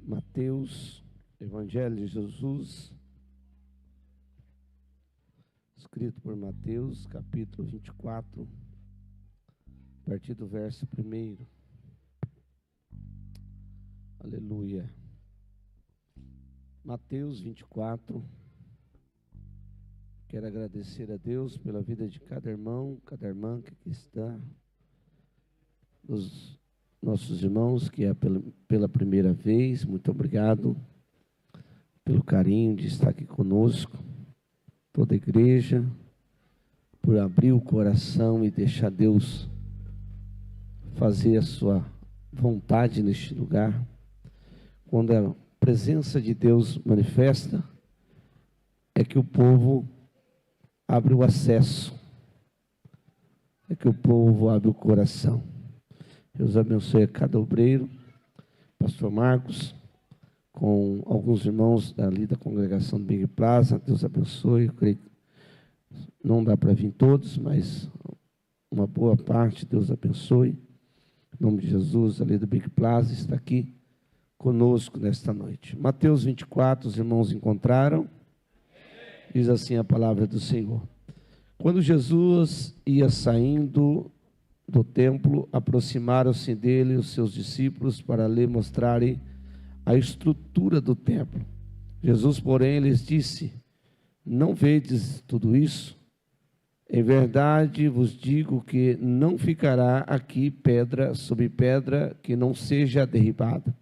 Mateus, Evangelho de Jesus, escrito por Mateus, capítulo 24, a partir do verso 1. Aleluia. Mateus 24. Quero agradecer a Deus pela vida de cada irmão, cada irmã que aqui está, dos nossos irmãos que é pela primeira vez. Muito obrigado pelo carinho de estar aqui conosco, toda a igreja, por abrir o coração e deixar Deus fazer a sua vontade neste lugar. Quando a presença de Deus manifesta, é que o povo abre o acesso, é que o povo abre o coração. Deus abençoe a cada obreiro, pastor Marcos, com alguns irmãos ali da congregação do Big Plaza. Deus abençoe. Eu creio que não dá para vir todos, mas uma boa parte. Deus abençoe. Em nome de Jesus, ali do Big Plaza, está aqui conosco nesta noite. Mateus 24, os irmãos encontraram. Diz assim a palavra do Senhor. Quando Jesus ia saindo do templo, aproximaram-se dele os seus discípulos para lhe mostrarem a estrutura do templo. Jesus, porém, lhes disse: não vedes tudo isso? Em verdade vos digo que não ficará aqui pedra sobre pedra que não seja derribada.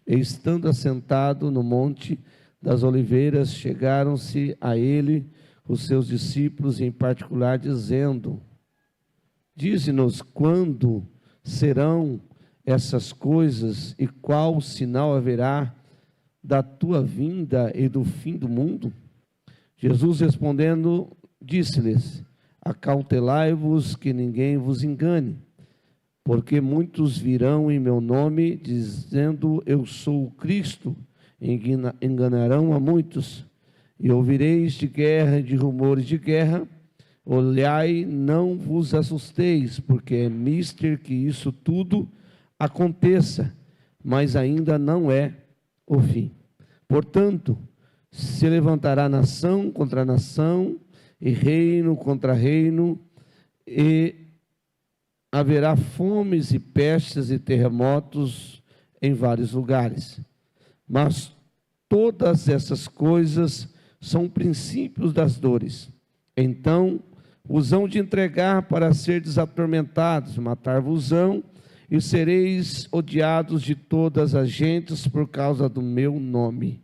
E estando assentado no monte das oliveiras, chegaram-se a ele os seus discípulos, em particular, dizendo: dize-nos quando serão essas coisas e qual sinal haverá da tua vinda e do fim do mundo? Jesus respondendo, disse-lhes: acautelai-vos que ninguém vos engane, porque muitos virão em meu nome, dizendo eu sou o Cristo, enganarão a muitos. E ouvireis de guerra e de rumores de guerra. Olhai, não vos assusteis, porque é mister que isso tudo aconteça, mas ainda não é o fim. Portanto, se levantará nação contra nação, e reino contra reino, e haverá fomes e pestes e terremotos em vários lugares. Mas todas essas coisas são princípios das dores. Então os hão de entregar para serdes atormentados, matar-vos-ão, e sereis odiados de todas as gentes por causa do meu nome.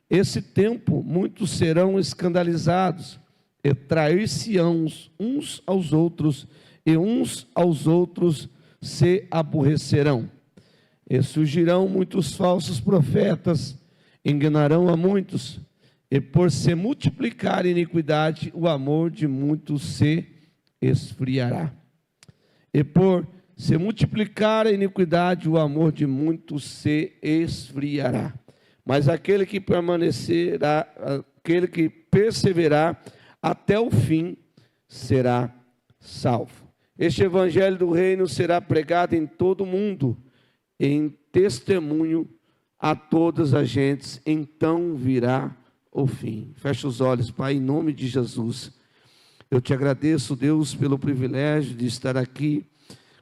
Esse tempo muitos serão escandalizados, e trair-se-ão uns aos outros, e uns aos outros se aborrecerão. E surgirão muitos falsos profetas, enganarão a muitos, e por se multiplicar a iniquidade, o amor de muitos se esfriará. E por se multiplicar a iniquidade, o amor de muitos se esfriará. Mas aquele que permanecerá, aquele que perseverar até o fim, será salvo. Este evangelho do reino será pregado em todo o mundo, em testemunho a todas as gentes, então virá o fim. Fecha os olhos, Pai, em nome de Jesus. Eu te agradeço, Deus, pelo privilégio de estar aqui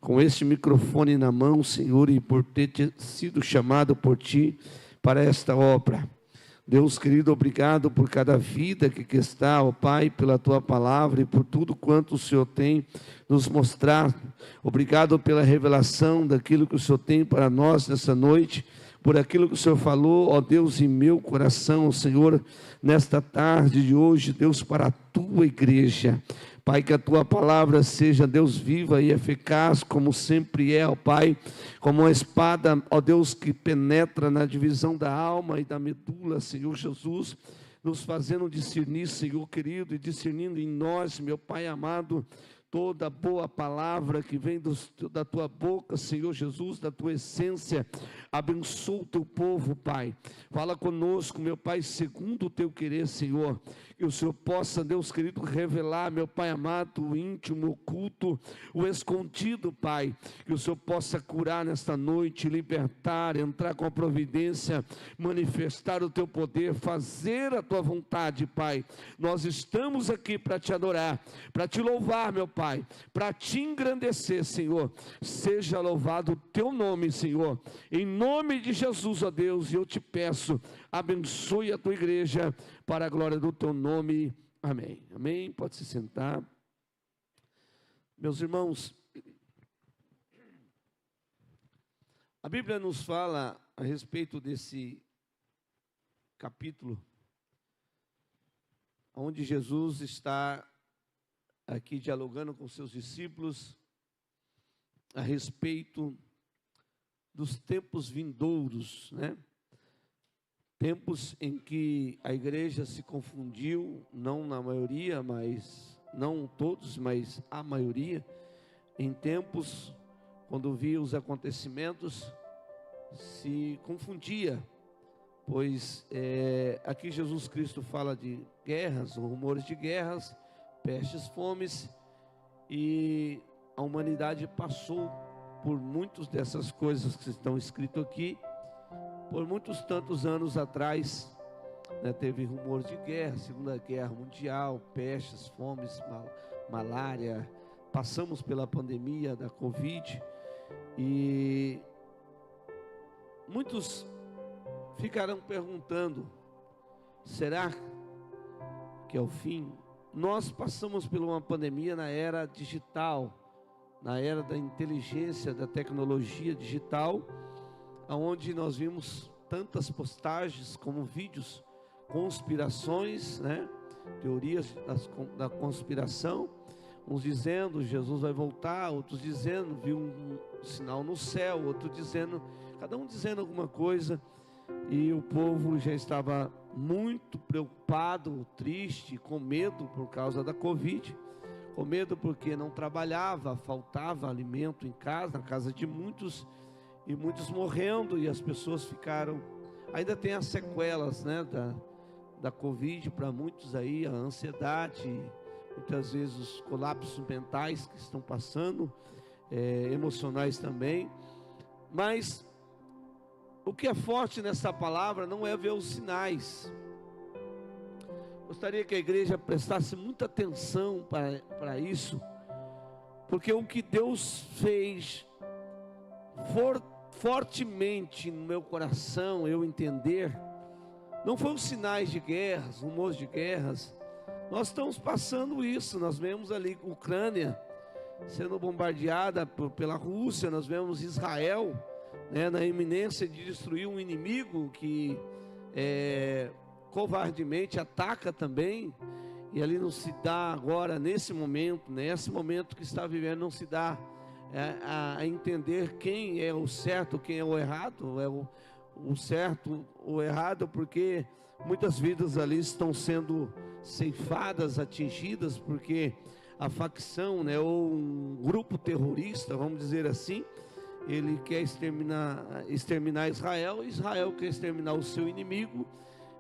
com este microfone na mão, Senhor, e por ter sido chamado por Ti para esta obra. Deus querido, obrigado por cada vida que está, ó Pai, pela Tua palavra e por tudo quanto o Senhor tem nos mostrado. Obrigado pela revelação daquilo que o Senhor tem para nós nessa noite, por aquilo que o Senhor falou, ó Deus, em meu coração, Senhor, nesta tarde de hoje, Deus, para a Tua igreja. Pai, que a Tua palavra seja, Deus, viva e eficaz, como sempre é, ó Pai, como uma espada, ó Deus, que penetra na divisão da alma e da medula, Senhor Jesus, nos fazendo discernir, Senhor querido, e discernindo em nós, meu Pai amado, toda boa palavra que vem da tua boca, Senhor Jesus, da tua essência. Abençoa o teu povo, Pai. Fala conosco, meu Pai, segundo o teu querer, Senhor. Que o Senhor possa, Deus querido, revelar, meu Pai amado, o íntimo, o oculto, o escondido, Pai. Que o Senhor possa curar nesta noite, libertar, entrar com a providência, manifestar o teu poder, fazer a tua vontade, Pai. Nós estamos aqui para te adorar, para te louvar, meu Pai, para te engrandecer, Senhor. Seja louvado o teu nome, Senhor, em nome de Jesus, ó Deus. E eu te peço, abençoe a tua igreja para a glória do teu nome, amém. Amém, pode se sentar. Meus irmãos, a Bíblia nos fala a respeito desse capítulo, onde Jesus está aqui dialogando com seus discípulos a respeito dos tempos vindouros, né? Tempos em que a igreja se confundiu, não na maioria, mas não todos, mas a maioria, em tempos quando via os acontecimentos, se confundia, pois aqui Jesus Cristo fala de guerras, rumores de guerras, pestes, fomes, e a humanidade passou por muitas dessas coisas que estão escritas aqui. Por muitos tantos anos atrás, né, teve rumores de guerra, Segunda Guerra Mundial, pestes, fomes, malária. Passamos pela pandemia da Covid e muitos ficarão perguntando: será que é o fim? Nós passamos por uma pandemia na era digital, na era da inteligência, da tecnologia digital, onde nós vimos tantas postagens como vídeos, conspirações, né? Teorias da conspiração, uns dizendo Jesus vai voltar, outros dizendo viu um sinal no céu, outro dizendo, cada um dizendo alguma coisa, e o povo já estava muito preocupado, triste, com medo por causa da Covid, com medo porque não trabalhava, faltava alimento em casa, na casa de muitos, e muitos morrendo, e as pessoas ficaram, ainda tem as sequelas, né, da Covid para muitos aí, a ansiedade, muitas vezes os colapsos mentais que estão passando, emocionais também. Mas o que é forte nessa palavra não é ver os sinais. Gostaria que a igreja prestasse muita atenção para isso, porque o que Deus fez fortemente no meu coração, eu entender, não foi os sinais de guerras, rumores de guerras. Nós estamos passando isso, nós vemos ali a Ucrânia sendo bombardeada pela Rússia, nós vemos Israel, né, na iminência de destruir um inimigo que covardemente ataca também, e ali não se dá agora, nesse momento que está vivendo, não se dá a entender quem é o certo, quem é o errado, o certo ou errado, porque muitas vidas ali estão sendo ceifadas, atingidas, porque a facção, né, ou um grupo terrorista, vamos dizer assim, ele quer exterminar Israel, Israel quer exterminar o seu inimigo,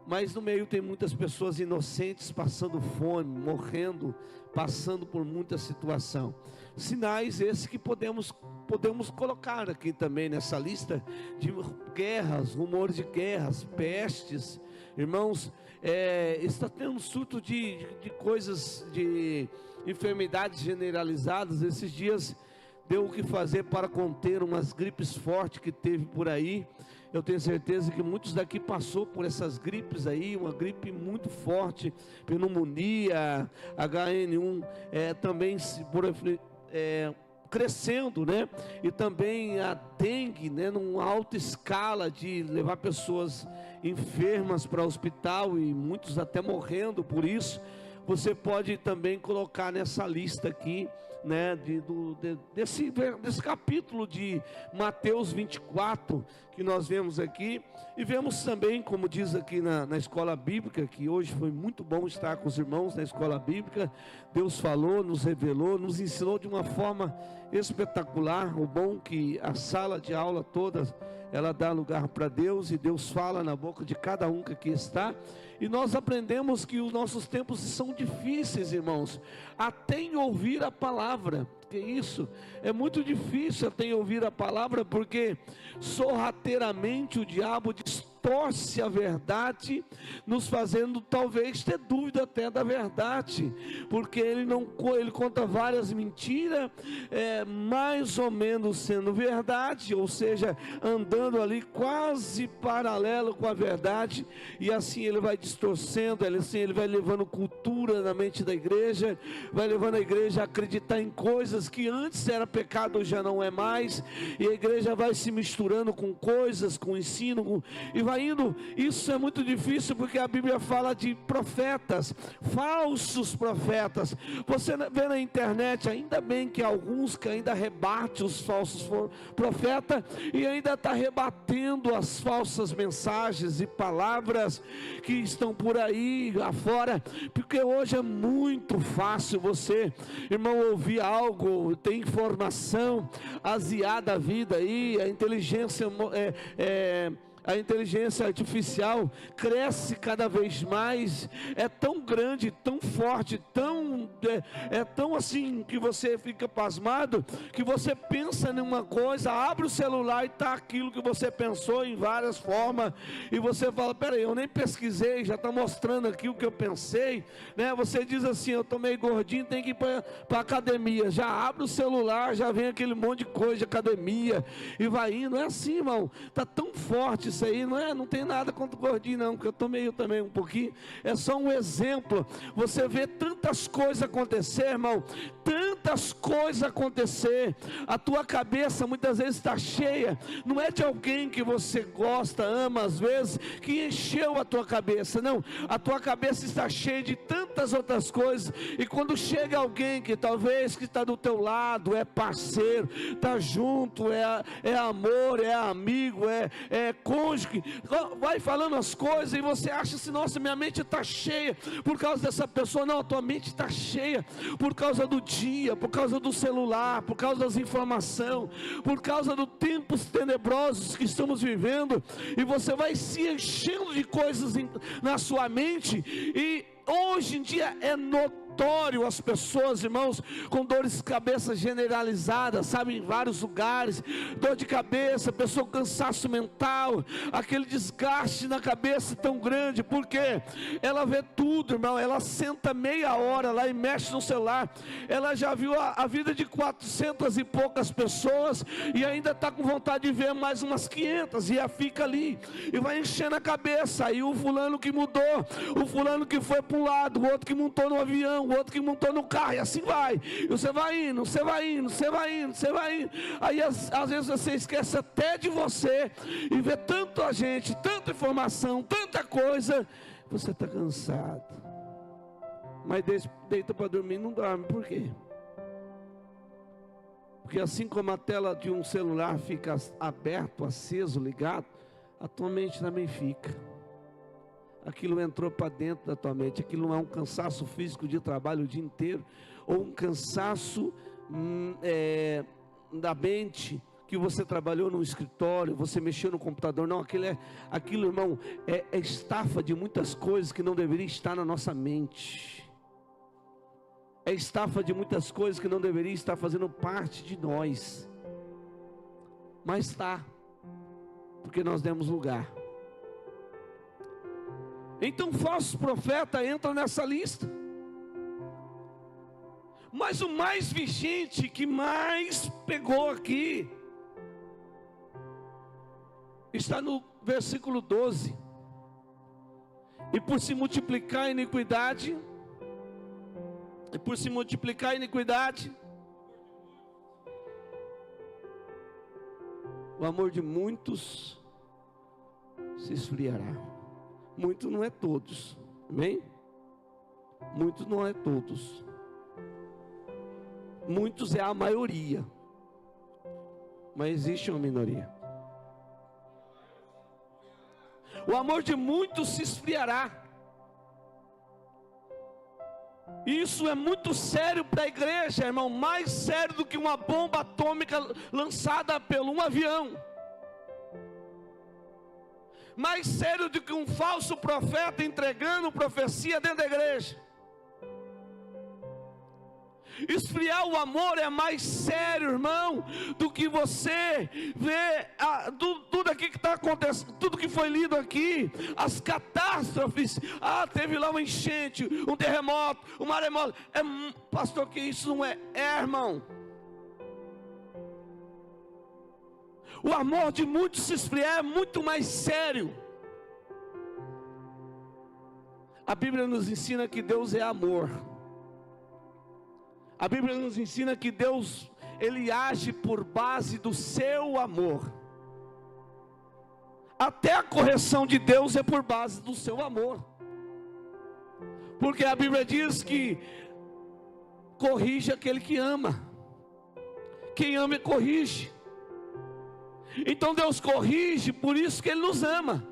mas no meio tem muitas pessoas inocentes passando fome, morrendo, passando por muita situação. Sinais esses que podemos colocar aqui também nessa lista de guerras, rumores de guerras, pestes. Irmãos, está tendo um surto de coisas, de enfermidades generalizadas. Esses dias deu o que fazer para conter umas gripes fortes que teve por aí. Eu tenho certeza que muitos daqui passou por essas gripes aí, uma gripe muito forte, pneumonia, HN1, também crescendo, né? E também a dengue, né? Numa alta escala de levar pessoas enfermas para o hospital e muitos até morrendo por isso. Você pode também colocar nessa lista aqui né, desse capítulo de Mateus 24, que nós vemos aqui, e vemos também, como diz aqui na escola bíblica, que hoje foi muito bom estar com os irmãos na escola bíblica. Deus falou, nos revelou, nos ensinou de uma forma espetacular. O bom que a sala de aula toda, ela dá lugar para Deus, e Deus fala na boca de cada um que aqui está, e nós aprendemos que os nossos tempos são difíceis, irmãos, até em ouvir a palavra. Que isso, é muito difícil até em ouvir a palavra, porque sorrateiramente o diabo distorce a verdade, nos fazendo talvez ter dúvida até da verdade, porque ele conta várias mentiras, mais ou menos sendo verdade, ou seja, andando ali quase paralelo com a verdade, e assim ele vai distorcendo, ele vai levando cultura na mente da igreja, vai levando a igreja a acreditar em coisas que antes era pecado, hoje já não é mais, e a igreja vai se misturando com coisas, com ensino, e vai indo. Isso é muito difícil, porque a Bíblia fala de profetas, falsos profetas. Você vê na internet, ainda bem que alguns que ainda rebate os falsos profetas, e ainda está rebatendo as falsas mensagens e palavras que estão por aí afora, porque hoje é muito fácil você, irmão, ouvir algo, tem informação aziada da vida aí, a inteligência artificial cresce cada vez mais, é tão grande, tão forte, tão assim, que você fica pasmado, que você pensa numa coisa, abre o celular e está aquilo que você pensou em várias formas, e você fala, peraí, eu nem pesquisei, já está mostrando aqui o que eu pensei, né? Você diz assim, eu tô meio gordinho, tem que ir para academia, já abre o celular, já vem aquele monte de coisa de academia, e vai indo. É assim, irmão, está tão forte isso aí, não tem nada contra o gordinho não, porque eu tô meio também um pouquinho, é só um exemplo. Você vê tantas coisas acontecer, irmão, tantas coisas acontecer, a tua cabeça muitas vezes está cheia, não é de alguém que você gosta, ama às vezes, que encheu a tua cabeça, não, a tua cabeça está cheia de tantas outras coisas, e quando chega alguém que talvez que está do teu lado, é parceiro, está junto, é amor, é amigo, é cônjuge, vai falando as coisas, e você acha assim, nossa, minha mente está cheia, por causa dessa pessoa. Não, a tua mente está cheia, por causa do dia, por causa do celular, por causa das informações, por causa dos tempos tenebrosos que estamos vivendo, e você vai se enchendo de coisas na sua mente, e hoje em dia é notório as pessoas, irmãos, com dores de cabeça generalizadas, sabe, em vários lugares, dor de cabeça, pessoa com cansaço mental, aquele desgaste na cabeça tão grande, porque ela vê tudo, irmão, ela senta meia hora lá e mexe no celular, ela já viu a vida de 400 e poucas pessoas, e ainda está com vontade de ver mais umas 500, e ela fica ali, e vai enchendo a cabeça, aí o fulano que mudou, o fulano que foi para um lado, o outro que montou no avião, o outro que montou no carro, e assim vai, e você vai indo, aí às vezes você esquece até de você, e vê tanta gente, tanta informação, tanta coisa, você está cansado, mas deita para dormir, não dorme. Por quê? Porque assim como a tela de um celular fica aberto, aceso, ligado, a tua mente também fica. Aquilo entrou para dentro da tua mente. Aquilo não é um cansaço físico de trabalho o dia inteiro, ou um cansaço da mente, que você trabalhou no escritório, você mexeu no computador. Não, aquilo, irmão, é estafa de muitas coisas que não deveria estar na nossa mente. É estafa de muitas coisas que não deveria estar fazendo parte de nós, mas está, porque nós demos lugar. Então falsos profetas entram nessa lista. Mas o mais vigente, que mais pegou aqui, está no versículo 12. E por se multiplicar a iniquidade, o amor de muitos se esfriará. Muitos não é todos, amém? Muitos não é todos. Muitos é a maioria, mas existe uma minoria. O amor de muitos se esfriará. Isso é muito sério para a igreja, irmão. Mais sério do que uma bomba atômica lançada por um avião. Mais sério do que um falso profeta entregando profecia dentro da igreja. Esfriar o amor é mais sério, irmão, do que você vê tudo aqui que está acontecendo, tudo que foi lido aqui, as catástrofes. Teve lá uma enchente, um terremoto, um maremoto. Pastor, que isso não é? Irmão. O amor de muitos se esfriar é muito mais sério. A Bíblia nos ensina que Deus é amor. A Bíblia nos ensina que Deus, Ele age por base do seu amor. Até a correção de Deus é por base do seu amor. Porque a Bíblia diz que corrige aquele que ama. Quem ama corrige. Então Deus corrige, por isso que Ele nos ama.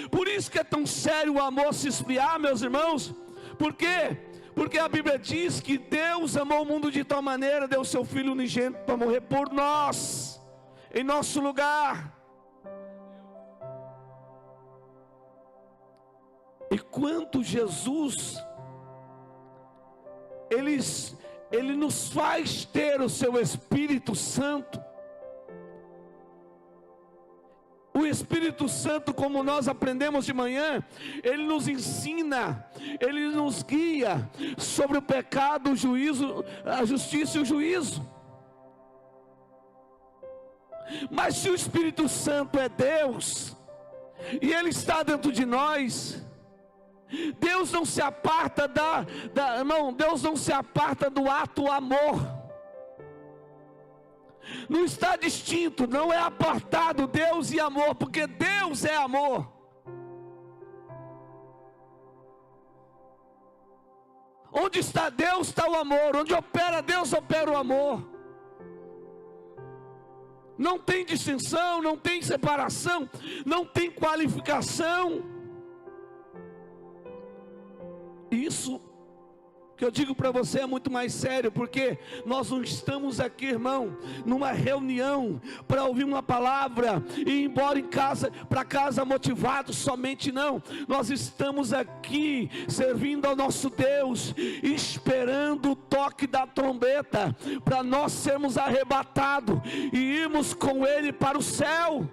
Por isso que é tão sério o amor se esfriar, meus irmãos. Por quê? Porque a Bíblia diz que Deus amou o mundo de tal maneira, deu seu Filho unigênito para morrer por nós, em nosso lugar. E quando Jesus, Ele nos faz ter o seu Espírito Santo. O Espírito Santo, como nós aprendemos de manhã, Ele nos ensina, Ele nos guia sobre o pecado, o juízo, a justiça e o juízo. Mas se o Espírito Santo é Deus, e Ele está dentro de nós, Deus não se aparta Deus não se aparta do ato amor. Não está distinto, não é apartado Deus e amor, porque Deus é amor. Onde está Deus, está o amor. Onde opera Deus, opera o amor. Não tem distinção, não tem separação, não tem qualificação. Isso que eu digo para você é muito mais sério, porque nós não estamos aqui, irmão, numa reunião para ouvir uma palavra e ir embora para casa motivados somente, não. Nós estamos aqui servindo ao nosso Deus, esperando o toque da trombeta para nós sermos arrebatados e irmos com Ele para o céu.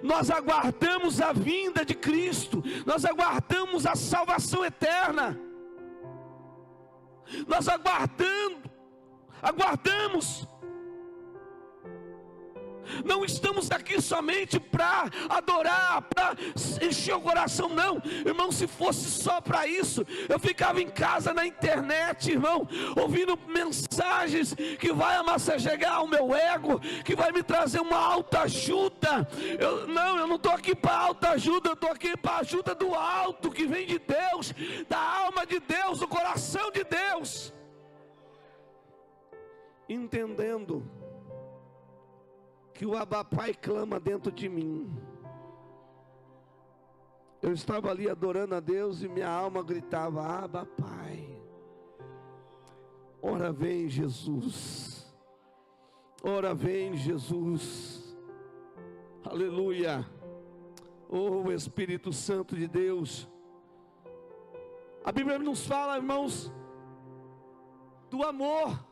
Nós aguardamos a vinda de Cristo, nós aguardamos a salvação eterna, nós aguardamos. Não estamos aqui somente para adorar, para encher o coração, não, irmão. Se fosse só para isso, eu ficava em casa na internet, irmão, ouvindo mensagens que vai amassagear o meu ego, que vai me trazer uma autoajuda. Eu não estou aqui para autoajuda, eu estou aqui para a ajuda do alto, que vem de Deus, da alma de Deus, do coração de Deus. Entendendo que o Abba Pai clama dentro de mim. Eu estava ali adorando a Deus e minha alma gritava: Abba Pai. Ora vem Jesus, ora vem Jesus, aleluia. Oh Espírito Santo de Deus. A Bíblia nos fala, irmãos, do amor.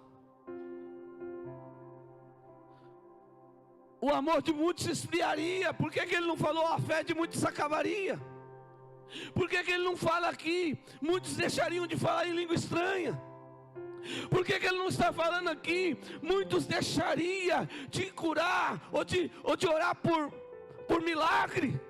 O amor de muitos se esfriaria. Por que Ele não falou a fé de muitos se acabaria? Por que Ele não fala aqui muitos deixariam de falar em língua estranha? Por que Ele não está falando aqui muitos deixariam de curar ou de orar por milagre?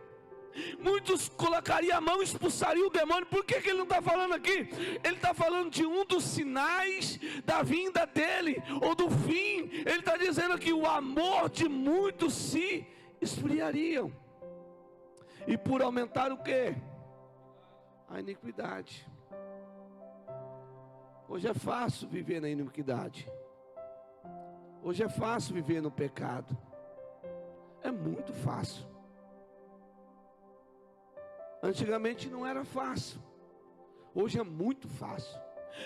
Muitos colocariam a mão e expulsariam o demônio. Por que Ele não está falando aqui? Ele está falando de um dos sinais da vinda dEle, ou do fim. Ele está dizendo que o amor de muitos se esfriariam. E por aumentar o quê? a iniquidade. Hoje é fácil viver na iniquidade. Hoje é fácil viver no pecado. É muito fácil. Antigamente não era fácil. Hoje é muito fácil.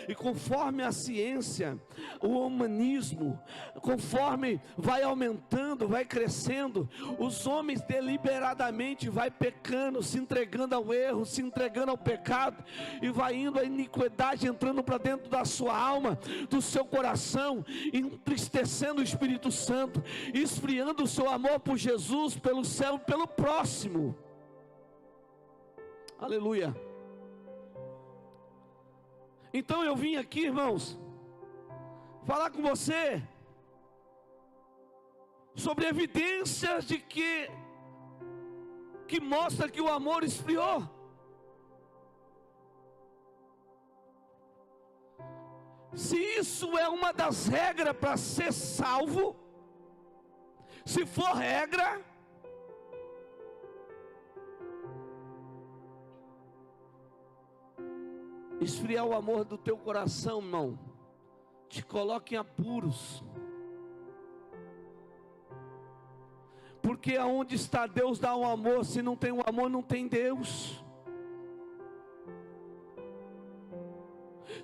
E conforme a ciência, o humanismo, conforme vai aumentando, vai crescendo, os homens deliberadamente vai pecando, se entregando ao erro, se entregando ao pecado, e vai indo a iniquidade entrando para dentro da sua alma, do seu coração, entristecendo o Espírito Santo, esfriando o seu amor por Jesus, pelo céu e pelo próximo. Aleluia. Então eu vim aqui, irmãos, falar com você sobre evidências de que mostra que o amor esfriou. Se isso é uma das regras para ser salvo, se for regra, esfriar o amor do teu coração, irmão, te coloca em apuros. Porque aonde está Deus dá um amor. Se não tem um amor, não tem Deus.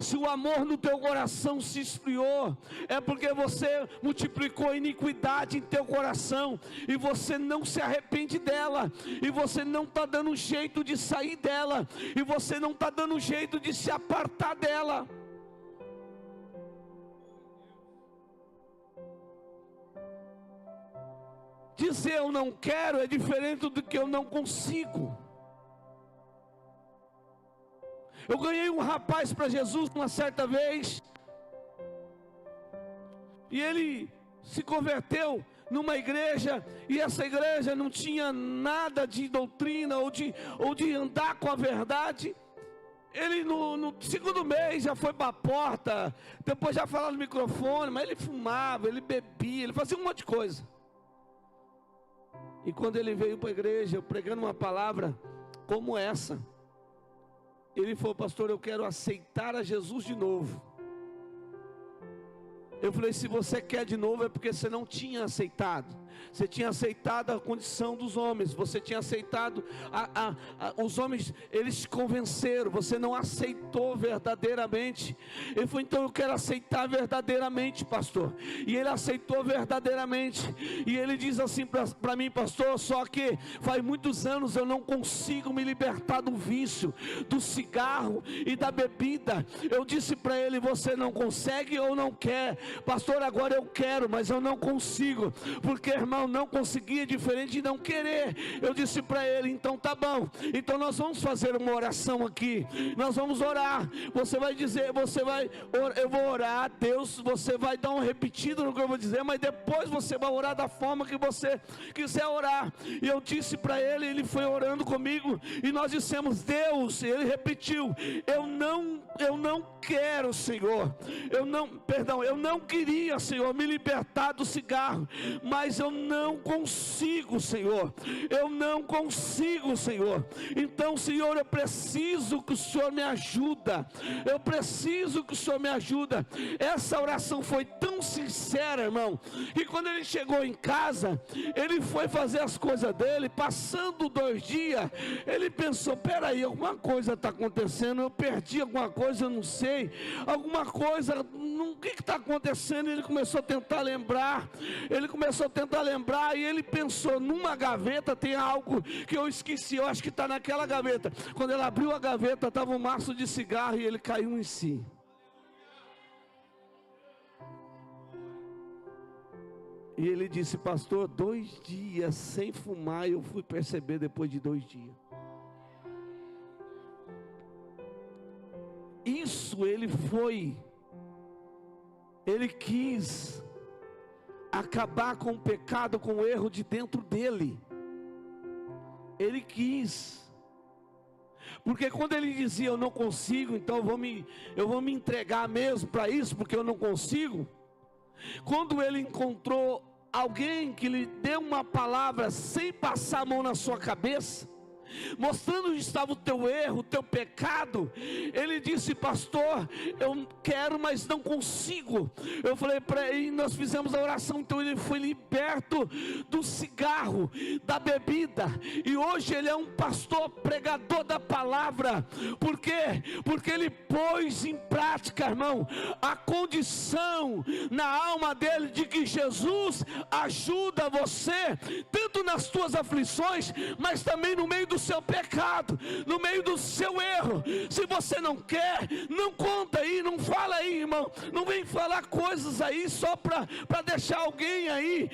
Se o amor no teu coração se esfriou, é porque você multiplicou a iniquidade em teu coração, e você não se arrepende dela, e você não está dando jeito de sair dela, e você não está dando jeito de se apartar dela. Dizer eu não quero é diferente do que eu não consigo. Eu ganhei um rapaz para Jesus uma certa vez, e ele se converteu numa igreja, e essa igreja não tinha nada de doutrina ou de andar com a verdade. Ele no segundo mês já foi para a porta, depois já falava no microfone, mas ele fumava, ele bebia, ele fazia um monte de coisa. E quando ele veio para a igreja, pregando uma palavra como essa, ele falou: pastor, eu quero aceitar a Jesus de novo. Eu falei: se você quer de novo é porque você não tinha aceitado. Você tinha aceitado a condição dos homens. Você tinha aceitado os homens, eles te convenceram. Você não aceitou verdadeiramente. Ele falou: então eu quero aceitar verdadeiramente, pastor. E ele aceitou verdadeiramente. E ele diz assim para mim: pastor, só que faz muitos anos eu não consigo me libertar do vício, do cigarro e da bebida. Eu disse para ele: você não consegue ou não quer? Pastor, agora eu quero, mas eu não consigo. Porque, irmão, não conseguir é diferente de não querer. Eu disse para ele: então tá bom, então nós vamos fazer uma oração aqui. Nós vamos orar. Você vai dizer, eu vou orar, Deus, você vai dar um repetido no que eu vou dizer, mas depois você vai orar da forma que você quiser orar. E eu disse para ele, ele foi orando comigo, e nós dissemos: Deus, ele repetiu: eu não quero, Senhor, eu não queria, Senhor, me libertar do cigarro, mas eu não consigo, Senhor, eu não consigo, Senhor. Então, Senhor, eu preciso que o Senhor me ajuda, eu preciso que o Senhor me ajuda. Essa oração foi tão sincera, irmão, que quando ele chegou em casa, ele foi fazer as coisas dele. Passando 2 dias, ele pensou: peraí, alguma coisa está acontecendo, eu perdi alguma coisa, eu não sei, alguma coisa, o que está acontecendo? Ele começou a tentar lembrar, e ele pensou: numa gaveta tem algo que eu esqueci, eu acho que está naquela gaveta. Quando ele abriu a gaveta, estava um maço de cigarro, e ele caiu em si. E ele disse: pastor, 2 dias sem fumar, eu fui perceber depois de 2 dias. Isso ele quis acabar com o pecado, com o erro de dentro dele. Ele quis, porque quando ele dizia: eu não consigo, então eu vou me entregar mesmo para isso, porque eu não consigo. Quando ele encontrou alguém que lhe deu uma palavra sem passar a mão na sua cabeça, mostrando onde estava o teu erro, o teu pecado. Ele disse: pastor, eu quero, mas não consigo. Eu falei para ele, nós fizemos a oração, então ele foi liberto do cigarro, da bebida, e hoje ele é um pastor pregador da palavra. Por quê? Porque ele pôs em prática, irmão, a condição na alma dele de que Jesus ajuda você, tanto nas tuas aflições, mas também no meio do seu pecado, no meio do seu erro. Se você não quer, não conta aí, não fala aí, irmão, não vem falar coisas aí só para deixar alguém aí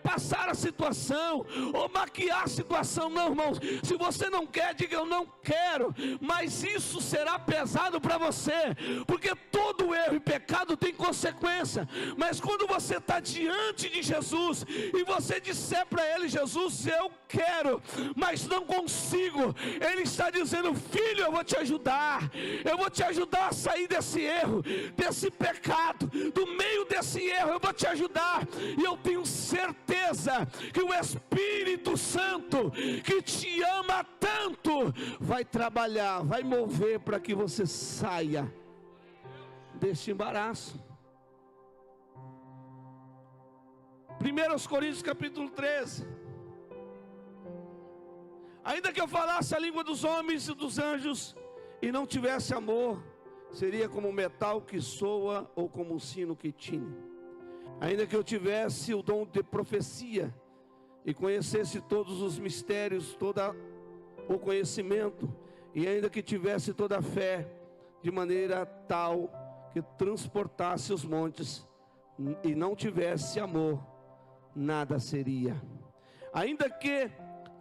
passar a situação, ou maquiar a situação. Não, irmãos, se você não quer, diga: eu não quero, mas isso será pesado para você, porque todo erro e pecado tem consequência. Mas quando você está diante de Jesus, e você disser para Ele: Jesus, eu quero, mas não consigo, Ele está dizendo: filho, eu vou te ajudar, eu vou te ajudar a sair desse erro, desse pecado, do meio desse erro, eu vou te ajudar. E eu tenho certeza que o Espírito Santo, que te ama tanto, vai trabalhar, vai mover para que você saia deste embaraço. 1 Coríntios capítulo 13. Ainda que eu falasse a língua dos homens e dos anjos, e não tivesse amor, seria como um metal que soa, ou como um sino que tine. Ainda que eu tivesse o dom de profecia, e conhecesse todos os mistérios, todo o conhecimento, e ainda que tivesse toda a fé, de maneira tal que transportasse os montes, e não tivesse amor, nada seria. Ainda que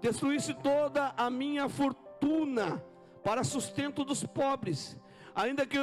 destruísse toda a minha fortuna para sustento dos pobres, ainda que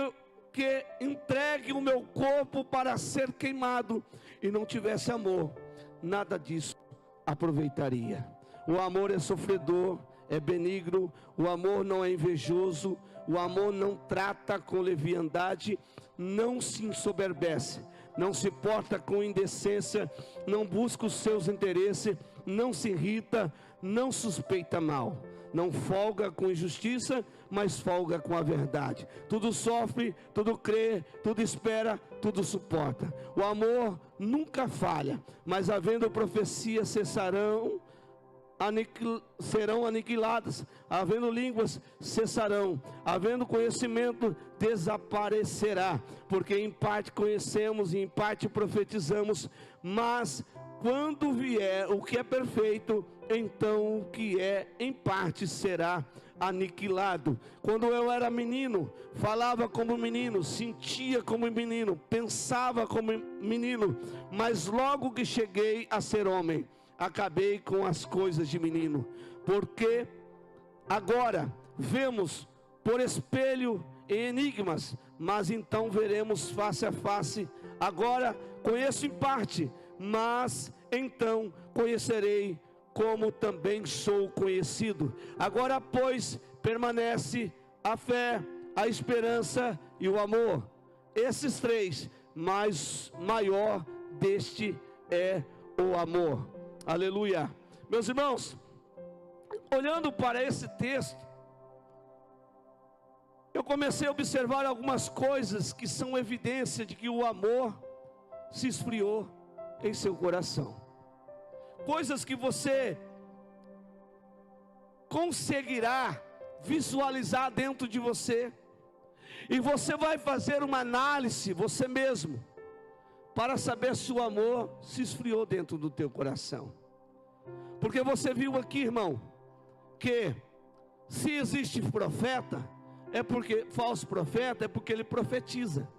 entregue o meu corpo para ser queimado, e não tivesse amor, nada disso aproveitaria. O amor é sofredor, é benigno, o amor não é invejoso, o amor não trata com leviandade, não se ensoberbece, não se porta com indecência, não busca os seus interesses, não se irrita, não suspeita mal, não folga com injustiça, mas folga com a verdade. Tudo sofre, tudo crê, tudo espera, tudo suporta. O amor nunca falha, mas havendo profecia serão aniquiladas, havendo línguas cessarão, havendo conhecimento desaparecerá, porque em parte conhecemos e em parte profetizamos, mas quando vier o que é perfeito, então o que é em parte será aniquilado. Quando eu era menino, falava como menino, sentia como menino, pensava como menino, mas logo que cheguei a ser homem, acabei com as coisas de menino. Porque agora vemos por espelho em enigmas, mas então veremos face a face. Agora conheço em parte, mas então conhecerei como também sou conhecido. Agora, pois, permanece a fé, a esperança e o amor. Esses três, mas maior deste é o amor. Aleluia. Meus irmãos, olhando para esse texto, eu comecei a observar algumas coisas que são evidência de que o amor se esfriou em seu coração. Coisas que você conseguirá visualizar dentro de você, e você vai fazer uma análise você mesmo, para saber se o amor se esfriou dentro do teu coração. Porque você viu aqui, irmão, que se existe profeta, falso profeta, é porque ele profetiza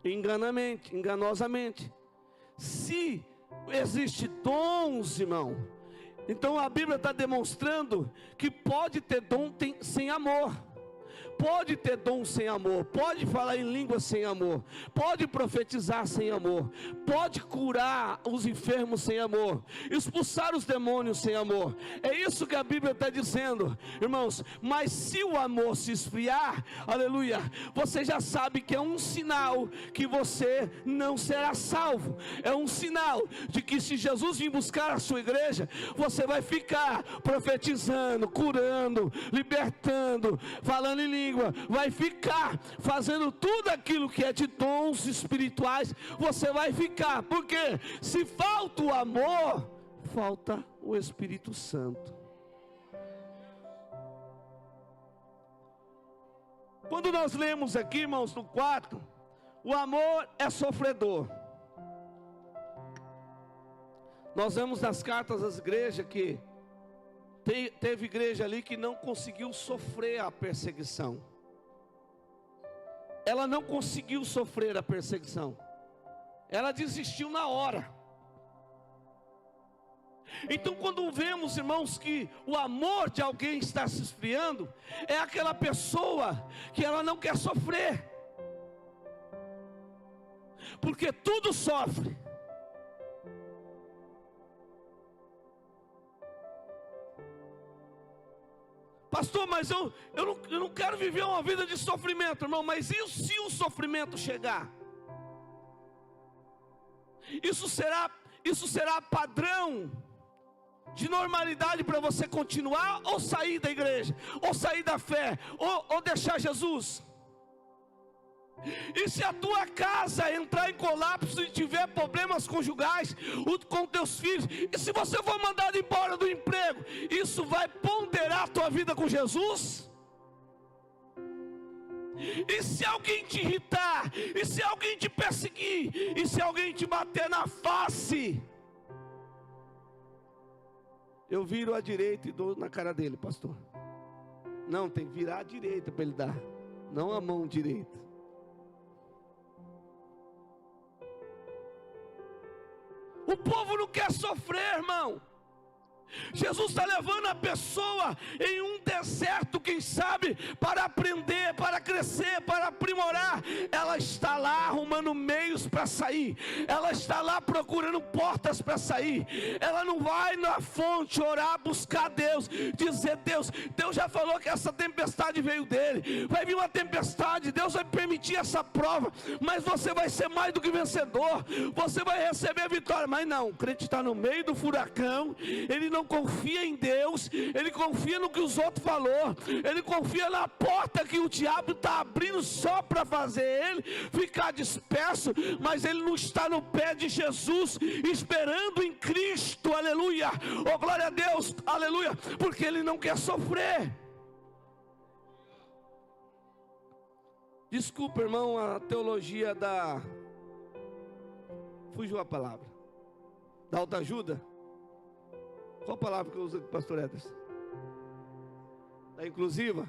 enganosamente. Se existe dons, irmão, então a Bíblia está demonstrando que pode ter dom sem amor. pode ter dom sem amor, pode falar em língua sem amor, pode profetizar sem amor, pode curar os enfermos sem amor, expulsar os demônios sem amor. É isso que a Bíblia está dizendo, irmãos. Mas se o amor se esfriar, aleluia, você já sabe que é um sinal que você não será salvo. É um sinal de que se Jesus vir buscar a sua igreja, você vai ficar profetizando, curando, libertando, falando em língua, vai ficar fazendo tudo aquilo que é de dons espirituais. Você vai ficar, porque se falta o amor, falta o Espírito Santo. Quando nós lemos aqui, irmãos, no 4, o amor é sofredor. Nós vemos nas cartas às igrejas que teve igreja ali que não conseguiu sofrer a perseguição. Ela não conseguiu sofrer a perseguição. Ela desistiu na hora. Então, quando vemos, irmãos, que o amor de alguém está se esfriando, é aquela pessoa que ela não quer sofrer, porque tudo sofre. Pastor, mas eu não quero viver uma vida de sofrimento, irmão. Mas e se o sofrimento chegar? Isso será padrão de normalidade para você continuar ou sair da igreja, ou sair da fé, ou deixar Jesus? E se a tua casa entrar em colapso e tiver problemas conjugais com teus filhos, e se você for mandado embora do emprego, isso vai ponderar a tua vida com Jesus? E se alguém te irritar, e se alguém te perseguir, e se alguém te bater na face, eu viro à direita e dou na cara dele, pastor. Não, tem que virar à direita para ele dar, não a mão direita. O povo não quer sofrer, irmão. Jesus está levando a pessoa em um deserto, quem sabe, para aprender, para crescer, para aprimorar. Ela está lá arrumando meios para sair. Ela está lá procurando portas para sair. Ela não vai na fonte orar, buscar Deus, dizer: Deus já falou que essa tempestade veio dele. Vai vir uma tempestade, Deus vai permitir essa prova, mas você vai ser mais do que vencedor. Você vai receber a vitória. Mas não, o crente está no meio do furacão. Ele não confia em Deus, ele confia no que os outros falou, ele confia na porta que o diabo está abrindo só para fazer ele ficar disperso, mas ele não está no pé de Jesus, esperando em Cristo, aleluia, oh glória a Deus, aleluia, porque ele não quer sofrer. Desculpa, irmão, a teologia fugiu a palavra, da autoajuda. Qual a palavra que eu uso, pastor Edson? Da inclusiva?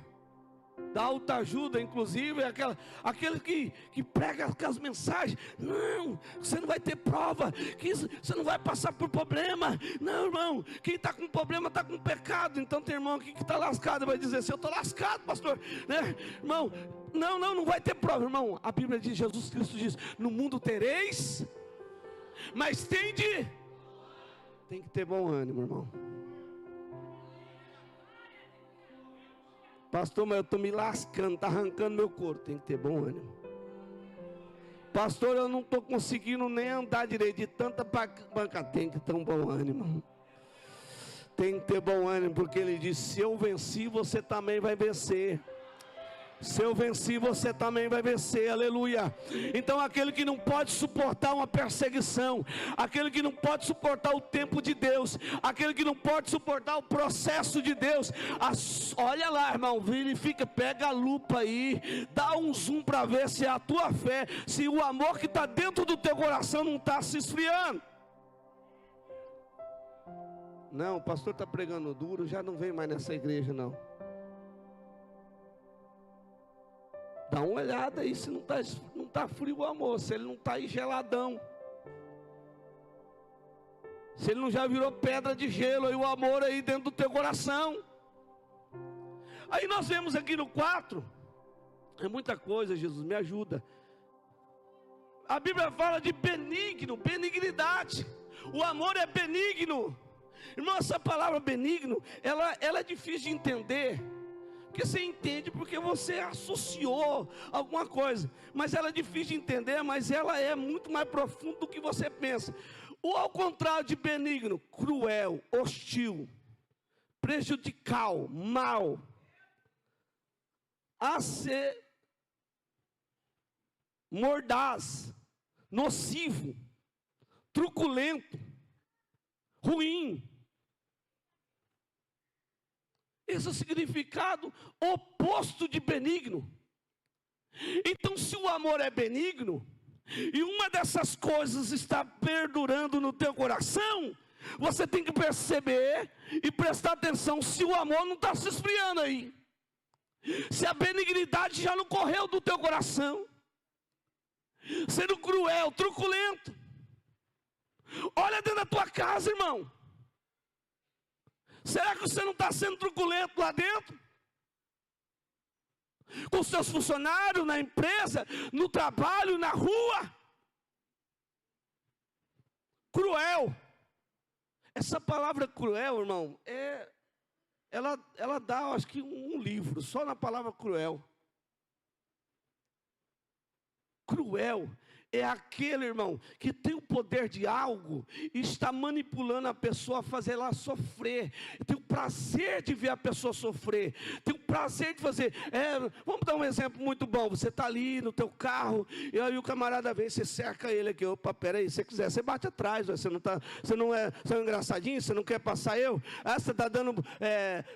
Da autoajuda inclusiva, é aquele que prega aquelas mensagens. Não, você não vai ter prova, você não vai passar por problema. Não, irmão, quem está com problema está com pecado. Então tem irmão aqui que está lascado, vai dizer assim: eu estou lascado, pastor, né? Irmão, não vai ter prova, irmão. A Bíblia diz, Jesus Cristo diz: no mundo tereis, mas tem que ter bom ânimo, irmão. Pastor, mas eu estou me lascando, está arrancando meu couro. Tem que ter bom ânimo. Pastor, eu não estou conseguindo nem andar direito de tanta banca. Tem que ter um bom ânimo. Tem que ter bom ânimo, porque ele diz: se eu venci, você também vai vencer. Se eu venci, você também vai vencer, aleluia. Então aquele que não pode suportar uma perseguição, aquele que não pode suportar o tempo de Deus, aquele que não pode suportar o processo de Deus, olha lá, irmão, verifica, pega a lupa aí, dá um zoom para ver se é a tua fé, se o amor que está dentro do teu coração não está se esfriando. Não, o pastor está pregando duro, já não vem mais nessa igreja não. Dá uma olhada aí se não está frio o amor, se ele não está aí geladão, se ele não já virou pedra de gelo aí o amor aí dentro do teu coração. Aí nós vemos aqui no 4 É muita coisa, Jesus, me ajuda. A Bíblia fala de benigno, benignidade. O amor é benigno. Irmão, essa palavra benigno, ela é difícil de entender. Porque você entende porque você associou alguma coisa. Mas ela é difícil de entender, mas ela é muito mais profunda do que você pensa. Ou ao contrário de benigno, cruel, hostil, prejudicial, mal. A ser mordaz, nocivo, truculento, ruim. Esse é o significado oposto de benigno. Então, se o amor é benigno, e uma dessas coisas está perdurando no teu coração, você tem que perceber e prestar atenção se o amor não está se esfriando aí. Se a benignidade já não correu do teu coração. Sendo cruel, truculento. Olha dentro da tua casa, irmão. Será que você não está sendo truculento lá dentro? Com os seus funcionários, na empresa, no trabalho, na rua? Cruel. Essa palavra cruel, irmão, ela dá, acho que um livro, só na palavra cruel. Cruel é aquele, irmão, que tem o poder de algo e está manipulando a pessoa a fazer ela sofrer. Tem o prazer de ver a pessoa sofrer. Tem o prazer de fazer. Vamos dar um exemplo muito bom. Você está ali no teu carro e aí o camarada vem, você cerca ele aqui. Opa, peraí, se você quiser, você bate atrás. Você não é engraçadinho, você não quer passar eu? Você está dando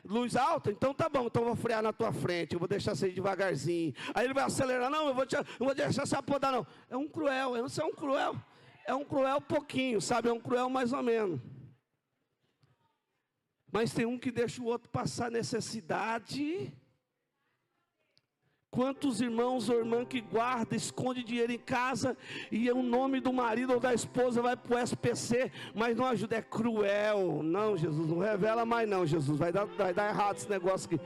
luz alta? Então tá bom, então eu vou frear na tua frente. Eu vou deixar você ir devagarzinho. Aí ele vai acelerar. Não, eu não vou deixar você apodar não. É um cruel, eu não sei, é um cruel pouquinho, sabe? É um cruel mais ou menos. Mas tem um que deixa o outro passar necessidade. Quantos irmãos ou irmã que guarda, esconde dinheiro em casa e o nome do marido ou da esposa vai para o SPC, mas não ajuda, é cruel. Não, Jesus, não revela mais não, Jesus, vai dar errado esse negócio aqui.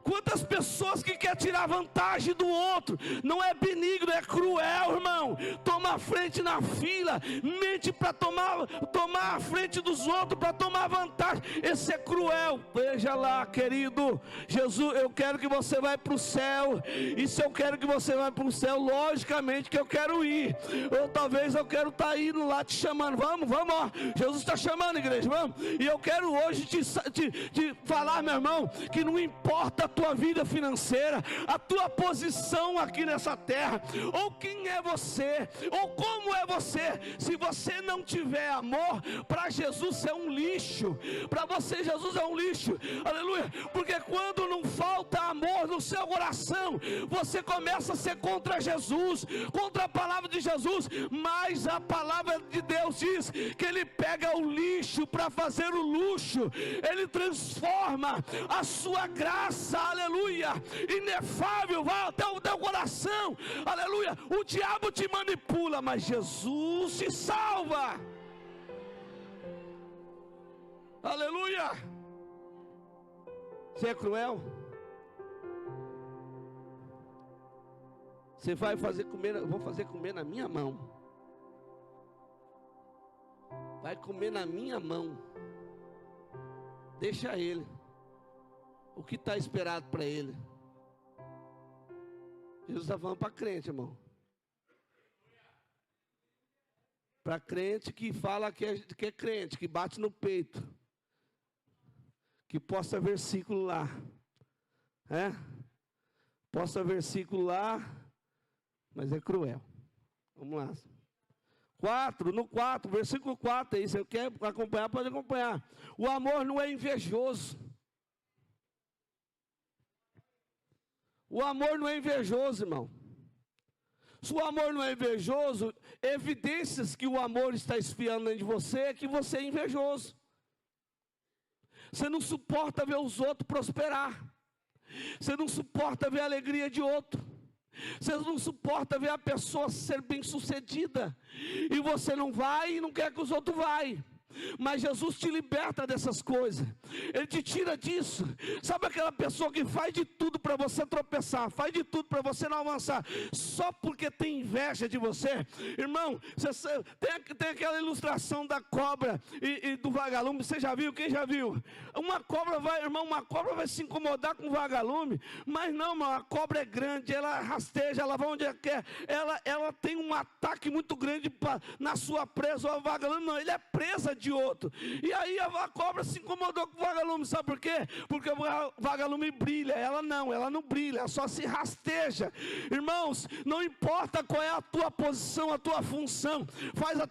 Quantas pessoas que querem tirar vantagem do outro, não é benigno, é cruel, irmão. Toma a frente na fila, mente para tomar a frente dos outros, para tomar vantagem. Esse é cruel. Veja lá, querido, Jesus, eu quero que você vá para o céu. E se eu quero que você vá para o céu, logicamente que eu quero ir. Ou talvez eu quero estar indo lá te chamando. Vamos, ó. Jesus está chamando, igreja, vamos. E eu quero hoje te falar, meu irmão, que não importa a tua vida financeira, a tua posição aqui nessa terra, ou quem é você, ou como é você, se você não tiver amor, para Jesus é um lixo. Para você Jesus é um lixo, aleluia, porque quando não falta amor no seu coração, você começa a ser contra Jesus, contra a palavra de Jesus. Mas a palavra de Deus diz que Ele pega o lixo para fazer o luxo. Ele transforma a sua graça, aleluia, inefável, vai até o teu coração, aleluia. O diabo te manipula, mas Jesus te salva, aleluia. Você é cruel? Você vai fazer comer, eu vou fazer comer na minha mão. Vai comer na minha mão. Deixa ele. O que está esperado para ele? Jesus está falando para crente, irmão. Para crente que fala que é crente, que bate no peito, que posta versículo lá, posta versículo lá, mas é cruel. Vamos lá. No 4, versículo 4 aí, se você quer acompanhar, pode acompanhar. O amor não é invejoso. O amor não é invejoso, irmão. Se o amor não é invejoso, evidências que o amor está esfriando dentro de você é que você é invejoso. Você não suporta ver os outros prosperar. Você não suporta ver a alegria de outro. Você não suporta ver a pessoa ser bem sucedida. E você não vai e não quer que os outros vão. mas Jesus te liberta dessas coisas, Ele te tira disso. Sabe aquela pessoa que faz de tudo para você tropeçar, faz de tudo para você não avançar, só porque tem inveja de você? Irmão, tem aquela ilustração da cobra e do vagalume, você já viu? Quem já viu? Uma cobra vai se incomodar com o vagalume, mas não, irmão, a cobra é grande, ela rasteja, ela vai onde ela quer, ela tem um ataque muito grande na sua presa. O vagalume não, ele é presa de outro. E aí a cobra se incomodou com o vagalume, sabe por quê? Porque o vagalume brilha, ela não brilha, ela só se rasteja. Irmãos, não importa qual é a tua posição, a tua função, faz a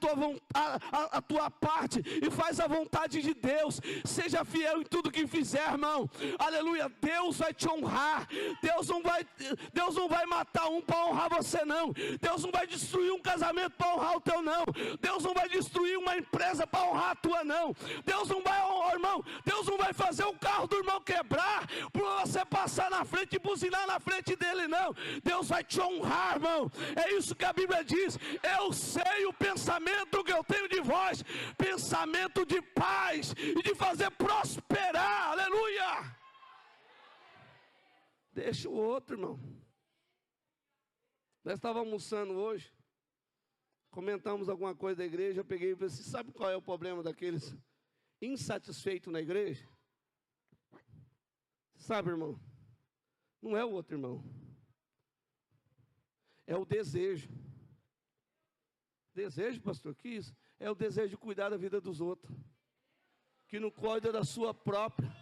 tua parte e faz a vontade de Deus. Seja fiel em tudo que fizer, irmão. Aleluia. Deus vai te honrar. Deus não vai matar um para honrar você, não. Deus não vai destruir um casamento para honrar o teu, não. Deus não vai destruir uma empresa para honrar a tua, não. Deus não vai honrar, irmão. Deus não vai fazer o carro do irmão quebrar para você passar na frente e buzinar na frente dele, não. Deus vai te honrar, irmão. É isso que a Bíblia diz. Eu sei o pensamento que eu tenho de vós, pensamento de paz e de fazer prosperar. Aleluia. Deixa o outro, irmão. Nós estávamos almoçando hoje, comentamos alguma coisa da igreja, eu peguei e falei assim, sabe qual é o problema daqueles insatisfeitos na igreja? Sabe, irmão? Não é o outro irmão. É o desejo. Desejo, pastor, que isso? É o desejo de cuidar da vida dos outros, que não cuida da sua própria.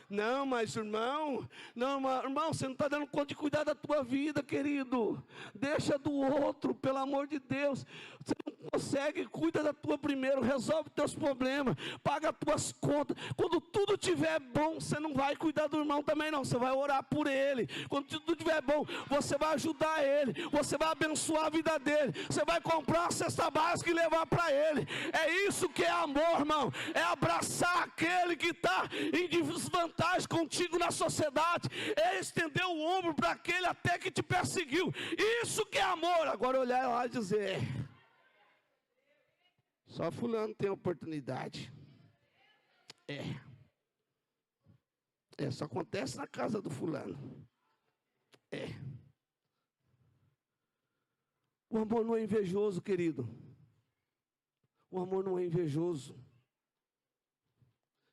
Não, mas irmão, você não está dando conta de cuidar da tua vida, querido. Deixa do outro, pelo amor de Deus. Você não consegue, cuida da tua primeiro, resolve teus problemas, paga as tuas contas. Quando tudo estiver bom, você não vai cuidar do irmão também não, você vai orar por ele. Quando tudo estiver bom, você vai ajudar ele, você vai abençoar a vida dele, você vai comprar uma cesta básica e levar para ele. É isso que é amor, irmão. É abraçar aquele que está em desvantagem contigo na sociedade, é estender o ombro para aquele até que te perseguiu. Isso que é amor. Agora olhar lá e dizer, só fulano tem oportunidade. Só acontece na casa do fulano. O amor não é invejoso, querido. O amor não é invejoso.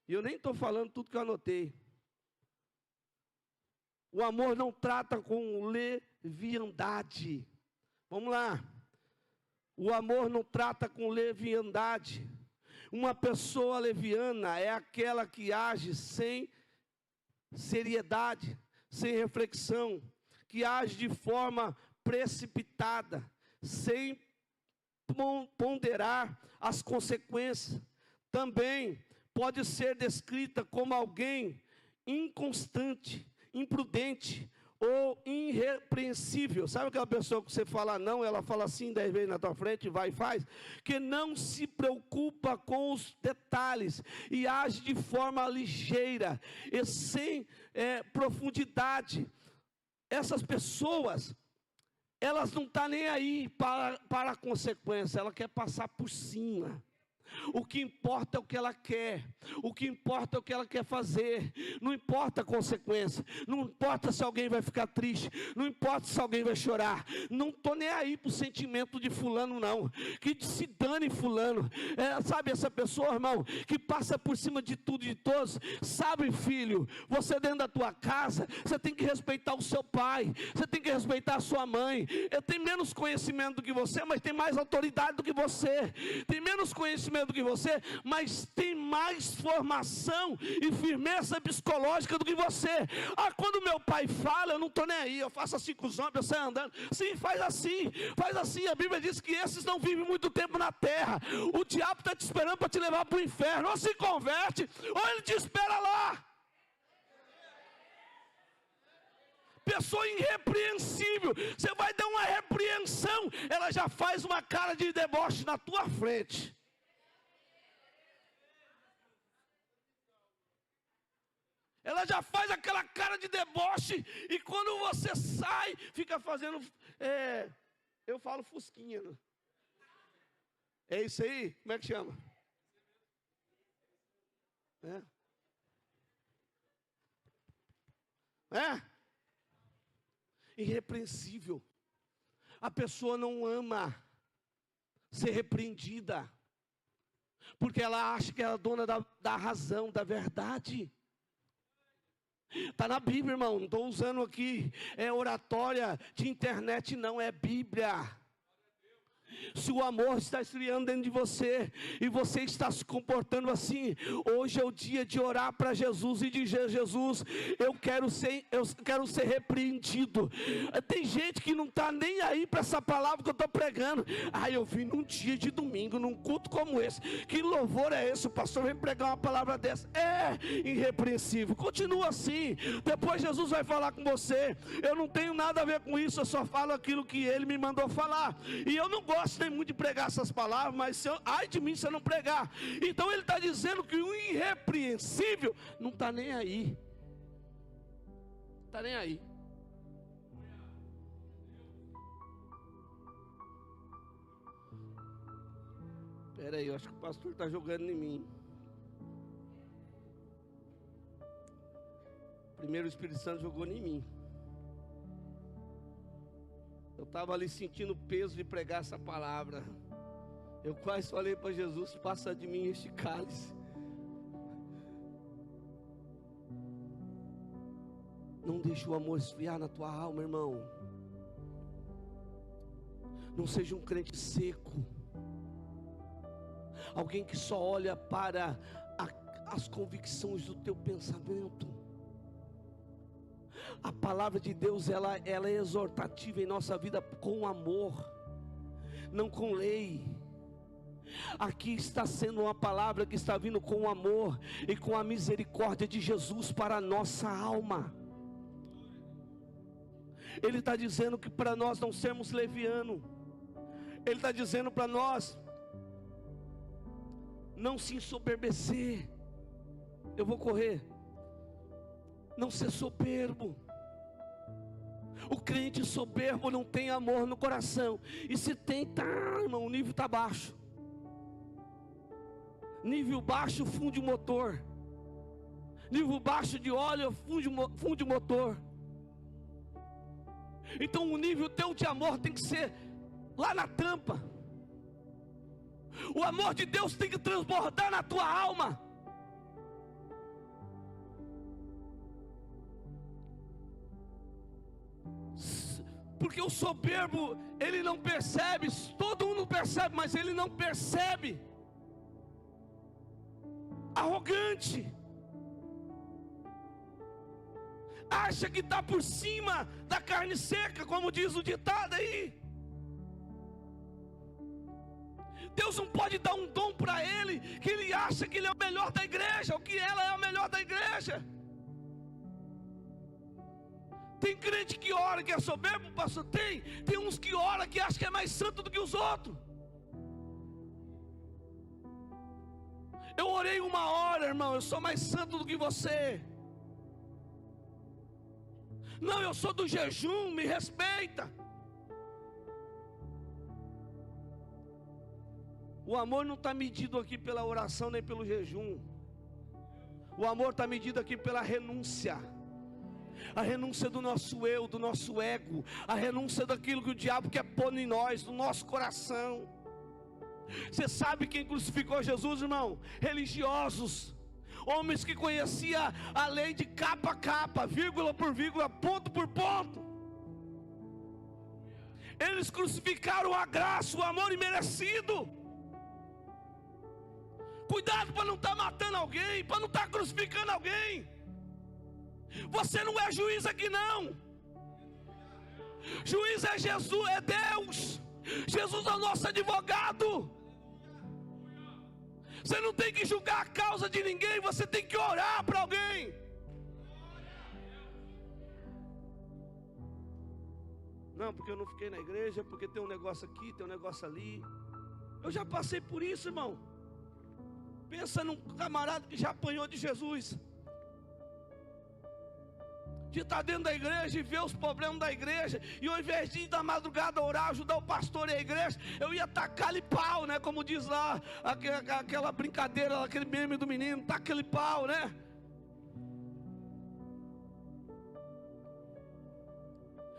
E eu nem estou falando tudo que eu anotei. O amor não trata com leviandade. Vamos lá. O amor não trata com leviandade. Uma pessoa leviana é aquela que age sem seriedade, sem reflexão, que age de forma precipitada, sem ponderar as consequências. Também pode ser descrita como alguém inconstante, imprudente ou irrepreensível. Sabe aquela pessoa que você fala não, ela fala sim 10 vezes na tua frente, vai e faz? Que não se preocupa com os detalhes e age de forma ligeira e sem profundidade. Essas pessoas, elas não estão nem aí para a consequência, ela quer passar por cima. O que importa é o que ela quer, o que importa é o que ela quer fazer, não importa a consequência, não importa se alguém vai ficar triste, não importa se alguém vai chorar, não estou nem aí para o sentimento de fulano não, que se dane fulano, sabe essa pessoa, irmão, que passa por cima de tudo e de todos. Sabe, filho, você dentro da tua casa, você tem que respeitar o seu pai, você tem que respeitar a sua mãe. Eu tenho menos conhecimento do que você, mas tem mais autoridade do que você, tem menos conhecimento do que você, mas tem mais formação e firmeza psicológica do que você. Quando meu pai fala, eu não estou nem aí, eu faço assim com os homens, eu saio andando. Sim, faz assim. A Bíblia diz que esses não vivem muito tempo na terra. O diabo está te esperando para te levar para o inferno. Ou se converte, ou ele te espera lá. Pessoa irrepreensível, você vai dar uma repreensão, ela já faz uma cara de deboche na tua frente. Ela já faz aquela cara de deboche, e quando você sai, fica fazendo, eu falo fusquinha, né? É isso aí? Como é que chama? Irrepreensível. A pessoa não ama ser repreendida, porque ela acha que é a dona da razão, da verdade. Está na Bíblia, irmão. Não estou usando aqui oratória de internet, não, é Bíblia. Se o amor está esfriando dentro de você e você está se comportando assim, hoje é o dia de orar para Jesus e dizer: Jesus, eu quero ser repreendido. Tem gente que não está nem aí para essa palavra que eu estou pregando. Eu vim num dia de domingo, num culto como esse. Que louvor é esse? O pastor vem pregar uma palavra dessa. É irrepreensível. Continua assim. Depois Jesus vai falar com você. Eu não tenho nada a ver com isso, eu só falo aquilo que Ele me mandou falar. E eu não gosto nem muito de pregar essas palavras, mas ai de mim se eu não pregar. Então ele está dizendo que o irrepreensível não está nem aí. Está nem aí. Espera aí, eu acho que o pastor está jogando em mim. Primeiro o Espírito Santo jogou em mim. Eu estava ali sentindo o peso de pregar essa palavra. Eu quase falei para Jesus: passa de mim este cálice. Não deixe o amor esfriar na tua alma, irmão. Não seja um crente seco. Alguém que só olha para as convicções do teu pensamento. A palavra de Deus, ela é exortativa em nossa vida com amor, não com lei. Aqui está sendo uma palavra que está vindo com amor e com a misericórdia de Jesus para a nossa alma. Ele está dizendo que para nós não sermos levianos. Ele está dizendo para nós não se ensoberbecer. Eu vou correr. Não ser soberbo. O crente soberbo não tem amor no coração. E se tem, irmão, o nível está baixo. Nível baixo funde o motor. Nível baixo de óleo funde o motor. Então o nível teu de amor tem que ser lá na tampa. O amor de Deus tem que transbordar na tua alma. Porque o soberbo, ele não percebe. Todo mundo percebe, mas ele não percebe. Arrogante. Acha que está por cima da carne seca, como diz o ditado aí. Deus não pode dar um dom para ele, que ele acha que ele é o melhor da igreja, ou que ela é a melhor da igreja. Tem crente que ora que é soberbo, pastor? Tem uns que ora que acha que é mais santo do que os outros. Eu orei 1 hora, irmão, eu sou mais santo do que você. Não, eu sou do jejum, me respeita. O amor não está medido aqui pela oração nem pelo jejum. O amor está medido aqui pela renúncia. A renúncia do nosso eu, do nosso ego. A renúncia daquilo que o diabo quer pôr em nós, no nosso coração. Você sabe quem crucificou Jesus, irmão? Religiosos. Homens que conheciam a lei de capa a capa, vírgula por vírgula, ponto por ponto. Eles crucificaram a graça, o amor imerecido. Cuidado para não estar matando alguém, para não estar crucificando alguém. Você não é juiz aqui não. Juiz é Jesus, é Deus. Jesus é o nosso advogado. Você não tem que julgar a causa de ninguém, você tem que orar para alguém. Não, porque eu não fiquei na igreja, porque tem um negócio aqui, tem um negócio ali. Eu já passei por isso, irmão. Pensa num camarada que já apanhou de Jesus. de estar dentro da igreja e ver os problemas da igreja, e ao invés de ir da madrugada orar, ajudar o pastor e a igreja, eu ia tacar-lhe pau, né? Como diz lá, aquela brincadeira, aquele meme do menino, taca-lhe pau, né?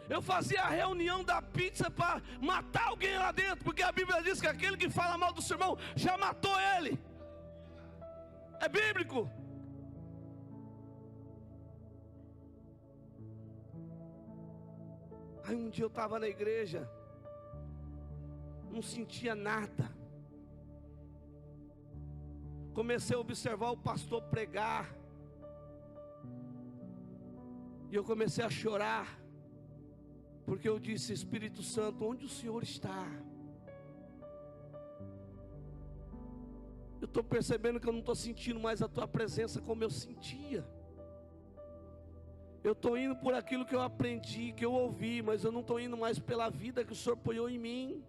Eu fazia a reunião da pizza para matar alguém lá dentro, porque a Bíblia diz que aquele que fala mal do seu irmão já matou ele. É bíblico. Aí um dia eu estava na igreja, não sentia nada. Comecei a observar o pastor pregar, e eu comecei a chorar, porque eu disse: Espírito Santo, onde o Senhor está? Eu estou percebendo que eu não estou sentindo mais a tua presença como eu sentia. Eu estou indo por aquilo que eu aprendi, que eu ouvi, mas eu não estou indo mais pela vida que o Senhor ponhou em mim.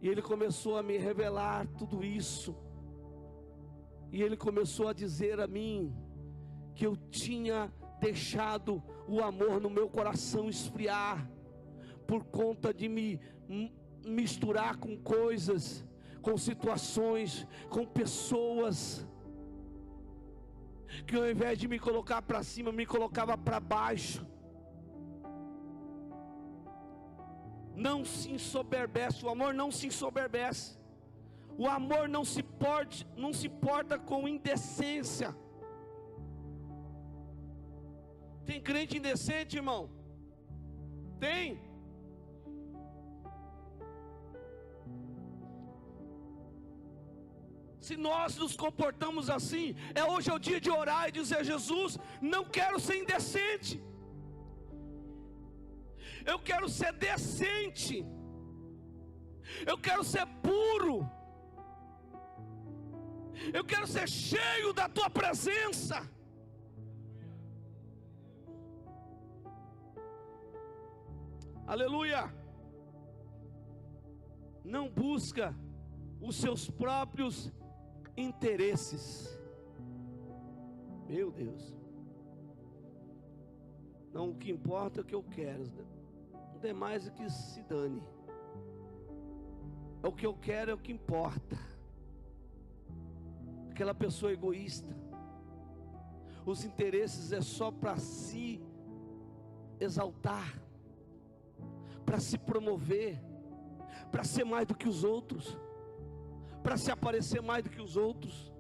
E Ele começou a me revelar tudo isso. E Ele começou a dizer a mim que eu tinha deixado o amor no meu coração esfriar, por conta de me misturar com coisas, com situações, com pessoas, que ao invés de me colocar para cima, me colocava para baixo. Não se ensoberbece, o amor não se ensoberbece, o amor não se porta com indecência. Tem crente indecente, irmão? Tem. Se nós nos comportamos assim, hoje é o dia de orar e dizer: Jesus, não quero ser indecente, eu quero ser decente, eu quero ser puro, eu quero ser cheio da tua presença. Aleluia. Não busca os seus próprios interesses. Meu Deus. Não, o que importa é o que eu quero. Não tem mais o que se dane. É o que eu quero, é o que importa. Aquela pessoa egoísta, os interesses é só para se exaltar, para se promover, para ser mais do que os outros, para se aparecer mais do que os outros.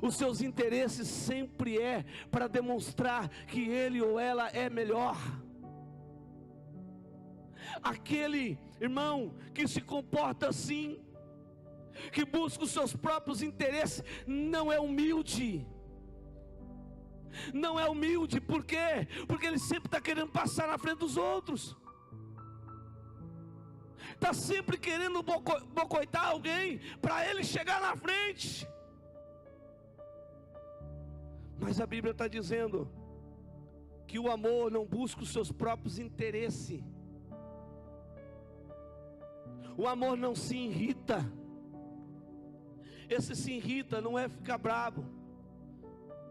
Os seus interesses sempre é para demonstrar que ele ou ela é melhor. Aquele irmão que se comporta assim, que busca os seus próprios interesses, não é humilde. Não é humilde, por quê? Porque ele sempre está querendo passar na frente dos outros, está sempre querendo bocoitar alguém para ele chegar na frente. Mas a Bíblia está dizendo que o amor não busca os seus próprios interesses. O amor não se irrita. Esse se irrita não é ficar bravo,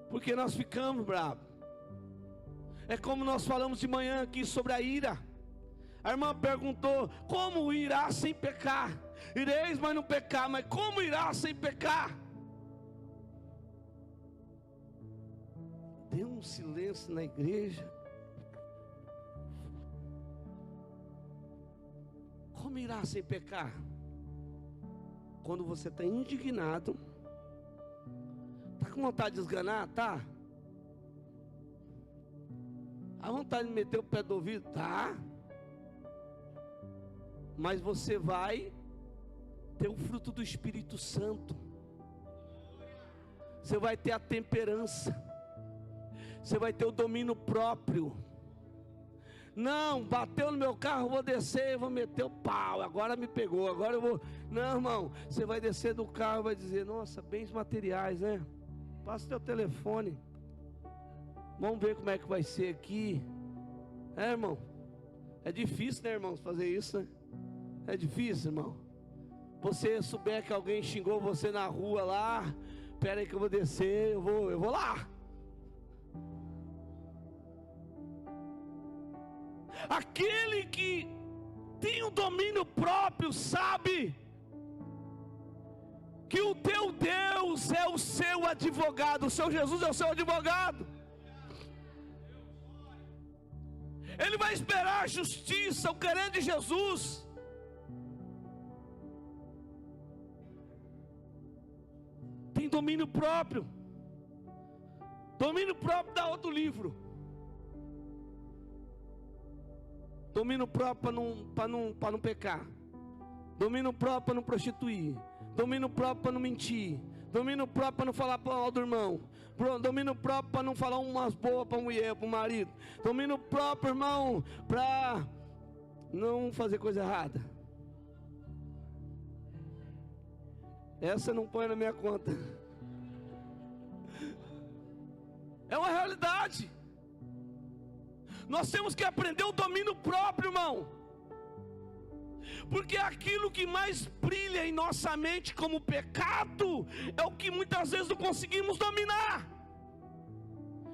porque nós ficamos bravos. É como nós falamos de manhã aqui sobre a ira. A irmã perguntou: como irá sem pecar? Ireis, mas não pecar. Mas como irá sem pecar? Deu um silêncio na igreja. Como irá sem pecar? Quando você está indignado, está com vontade de esganar? Tá. A vontade de meter o pé do ouvido? Tá. Mas você vai ter o fruto do Espírito Santo. Você vai ter a temperança. Você vai ter o domínio próprio. Não, bateu no meu carro, vou descer, vou meter o pau. Agora me pegou, agora eu vou. Não, irmão, você vai descer do carro e vai dizer: nossa, bens materiais, né? Passa o teu telefone. Vamos ver como é que vai ser aqui. É, irmão? É difícil, né, irmão, fazer isso, né? É difícil, irmão. Você souber que alguém xingou você na rua lá, pera aí que eu vou descer, eu vou lá. Aquele que tem o domínio próprio sabe que o teu Deus é o seu advogado, o seu Jesus é o seu advogado. Ele vai esperar a justiça, o querer de Jesus. Tem domínio próprio. Domínio próprio dá outro livro. Domínio próprio para não pecar. Domínio próprio para não prostituir. Domínio próprio para não mentir. Domínio próprio para não falar mal do irmão. Domínio próprio para não falar umas boas para a mulher, para o marido. Domínio próprio, irmão, para não fazer coisa errada. Essa não põe na minha conta. É uma realidade. Nós temos que aprender o domínio próprio, irmão. Porque aquilo que mais brilha em nossa mente como pecado é o que muitas vezes não conseguimos dominar.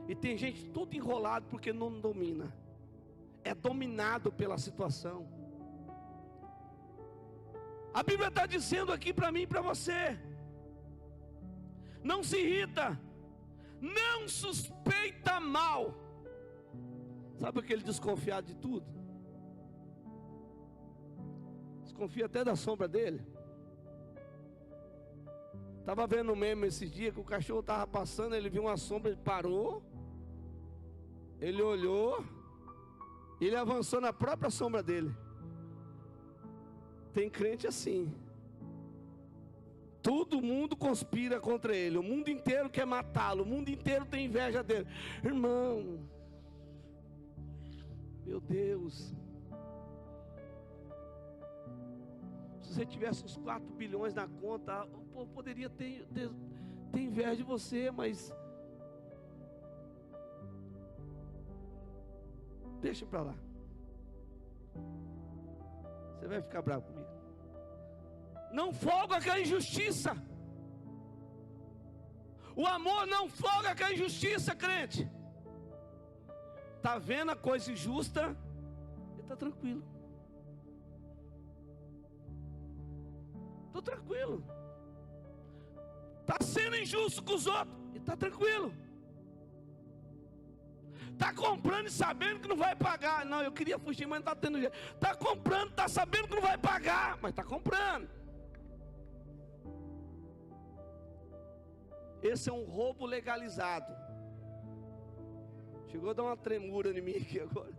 E tem gente todo enrolado porque não domina. É dominado pela situação. A Bíblia está dizendo aqui para mim e para você: não se irrita, não suspeita mal. Sabe aquele desconfiado de tudo? Desconfia até da sombra dele. Estava vendo um meme esse dia que o cachorro estava passando, ele viu uma sombra, ele parou, ele olhou, e ele avançou na própria sombra dele. Tem crente assim. Todo mundo conspira contra ele, o mundo inteiro quer matá-lo, o mundo inteiro tem inveja dele. Irmão, meu Deus, se você tivesse uns 4 bilhões na conta, o povo poderia ter inveja de você, mas deixa pra lá. Você vai ficar bravo comigo. Não folga com a injustiça. O amor não folga com a injustiça, crente. Está vendo a coisa injusta? Ele está tranquilo. Estou tranquilo. Está sendo injusto com os outros? Ele está tranquilo. Está comprando e sabendo que não vai pagar. Não, eu queria fugir, mas não está tendo jeito. Está comprando, está sabendo que não vai pagar, mas está comprando. Esse é um roubo legalizado. Chegou a dar uma tremura em mim aqui agora.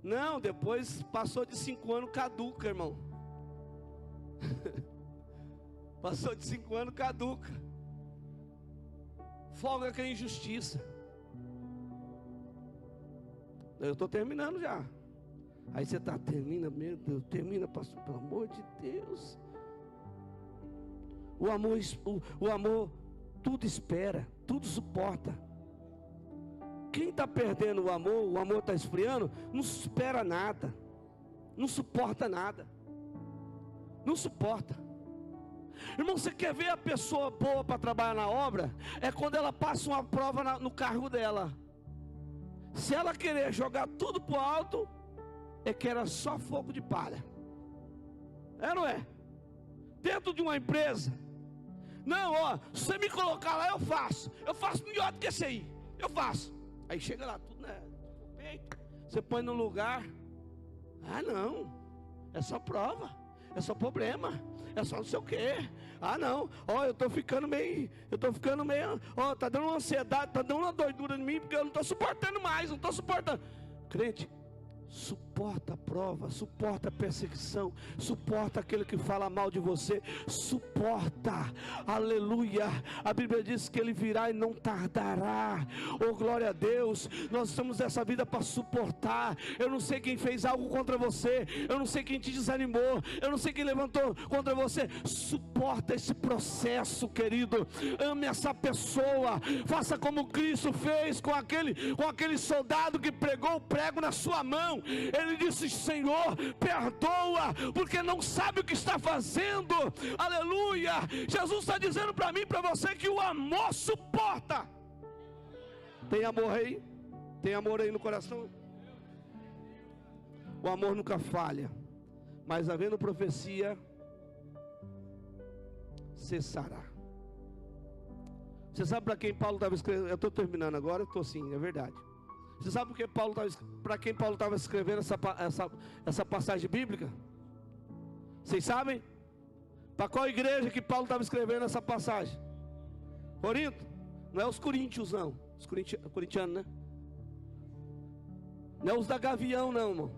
Não, depois passou de 5 anos, caduca, irmão. Passou de 5 anos, caduca. Folga com a injustiça. Eu estou terminando já. Aí você está, termina, meu Deus, termina, pastor, pelo amor de Deus. O amor tudo espera, tudo suporta. Quem está perdendo o amor está esfriando, não espera nada, não suporta nada, não suporta. Irmão, você quer ver a pessoa boa para trabalhar na obra? É quando ela passa uma prova no cargo dela. Se ela querer jogar tudo para o alto, é que era só fogo de palha. É, não é? Dentro de uma empresa. Não, ó, se você me colocar lá, eu faço melhor do que esse aí, eu faço. Aí chega lá, tudo, né, peito, você põe no lugar. Ah, não, é só prova, é só problema, é só não sei o quê. Ah, não, ó, eu tô ficando meio, ó, tá dando uma ansiedade, tá dando uma doidura em mim, porque eu não tô suportando mais, não tô suportando. Crente, suporta a prova, suporta a perseguição, suporta aquele que fala mal de você, suporta, aleluia. A Bíblia diz que ele virá e não tardará. Oh, glória a Deus. Nós estamos nessa vida para suportar. Eu não sei quem fez algo contra você, eu não sei quem te desanimou, eu não sei quem levantou contra você. Suporta esse processo, querido. Ame essa pessoa, faça como Cristo fez com aquele soldado que pregou o prego na sua mão. Ele disse: Senhor, perdoa, porque não sabe o que está fazendo. Aleluia. Jesus está dizendo para mim e para você que o amor suporta. Tem amor aí? Tem amor aí no coração? O amor nunca falha, mas havendo profecia, cessará. Você sabe para quem Paulo estava escrevendo? Eu estou terminando agora, estou sim, é verdade. Você sabe para quem Paulo estava escrevendo essa passagem bíblica? Vocês sabem? Para qual igreja que Paulo estava escrevendo essa passagem? Corinto? Não é os coríntios não. Os corintianos, né? Não é os da Gavião não, irmão.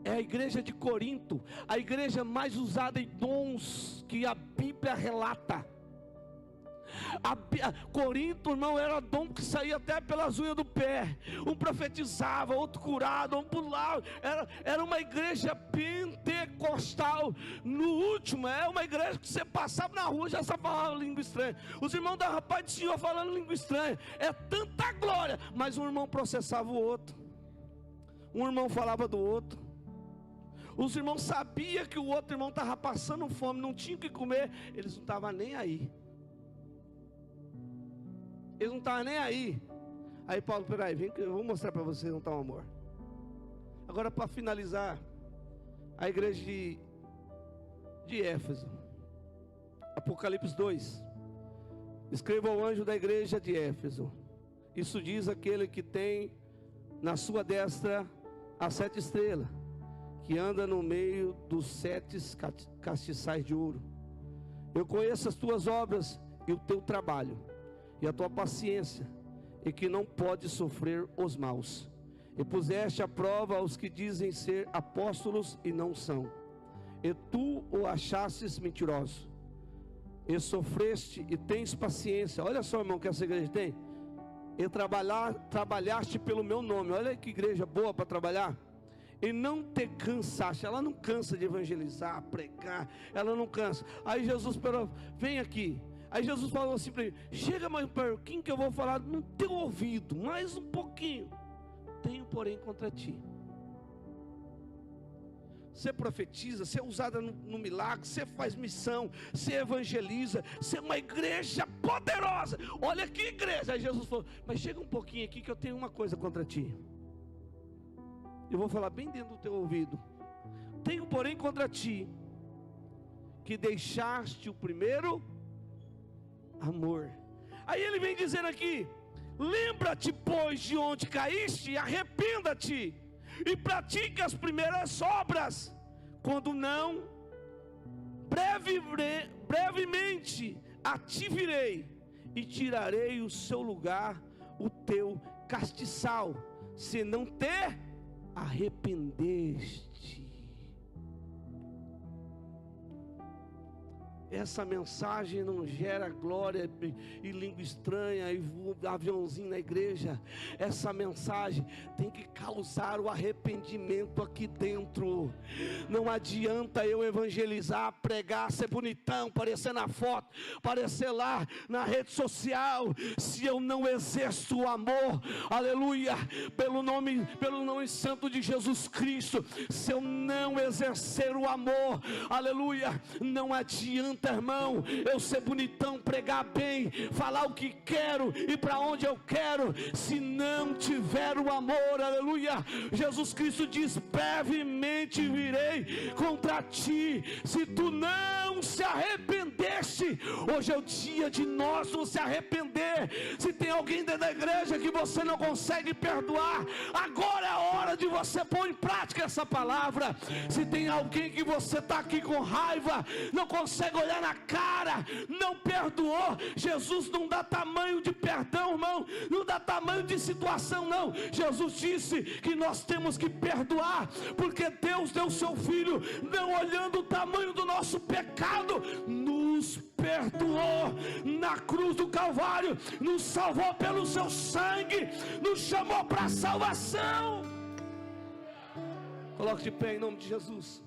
É a igreja de Corinto, a igreja mais usada em dons que a Bíblia relata. Corinto, irmão, era dom que saía até pelas unhas do pé. Um profetizava, outro curava, um pulava. Era uma igreja pentecostal. No último, é uma igreja que você passava na rua já só falava língua estranha. Os irmãos da Rapaz do Senhor falando língua estranha. É tanta glória. Mas um irmão processava o outro. Um irmão falava do outro. Os irmãos sabiam que o outro irmão estava passando fome, não tinha o que comer. Eles não estavam nem aí. Eles não estavam nem aí. Aí Paulo, peraí, vem que eu vou mostrar para vocês onde está o amor. Agora para finalizar, a igreja de Éfeso, Apocalipse 2. Escreva ao anjo da igreja de Éfeso: isso diz aquele que tem na sua destra as 7 estrelas, que anda no meio dos 7 castiçais de ouro. Eu conheço as tuas obras e o teu trabalho, e a tua paciência, e que não pode sofrer os maus. E puseste à prova os que dizem ser apóstolos e não são, e tu o achastes mentiroso. E sofreste e tens paciência. Olha só, irmão, que essa igreja tem. E trabalhaste pelo meu nome. Olha que igreja boa para trabalhar. E não te cansaste. Ela não cansa de evangelizar, pregar. Ela não cansa. Aí Jesus falou: vem aqui. Aí Jesus falou assim para ele: chega mais pertinho que eu vou falar no teu ouvido, mais um pouquinho. Tenho porém contra ti. Você profetiza, você é usada no milagre, você faz missão, você evangeliza, você é uma igreja poderosa. Olha que igreja. Aí Jesus falou: mas chega um pouquinho aqui que eu tenho uma coisa contra ti. Eu vou falar bem dentro do teu ouvido. Tenho porém contra ti que deixaste o primeiro amor. Aí ele vem dizendo aqui: lembra-te pois de onde caíste e arrependa-te, e pratique as primeiras obras. Quando não, brevemente a ti virei e tirarei o seu lugar, o teu castiçal, se não te arrependeste. Essa mensagem não gera glória e língua estranha e aviãozinho na igreja. Essa mensagem tem que causar o arrependimento aqui dentro. Não adianta eu evangelizar, pregar, ser bonitão, aparecer na foto, aparecer lá na rede social, se eu não exerço o amor, aleluia, pelo nome santo de Jesus Cristo. Se eu não exercer o amor, aleluia, não adianta, irmão, eu ser bonitão, pregar bem, falar o que quero e para onde eu quero, se não tiver o amor, aleluia. Jesus Cristo diz: brevemente virei contra ti, se tu não se arrependeste. Hoje é o dia de nós não se arrepender. Se tem alguém dentro da igreja que você não consegue perdoar, agora é a hora de você pôr em prática essa palavra. Se tem alguém que você está aqui com raiva, não consegue olhar na cara, não perdoou, Jesus não dá tamanho de perdão, irmão, não dá tamanho de situação, não. Jesus disse que nós temos que perdoar, porque Deus deu seu Filho, não olhando o tamanho do nosso pecado, nos perdoou na cruz do Calvário, nos salvou pelo seu sangue, nos chamou para a salvação. Coloque de pé em nome de Jesus.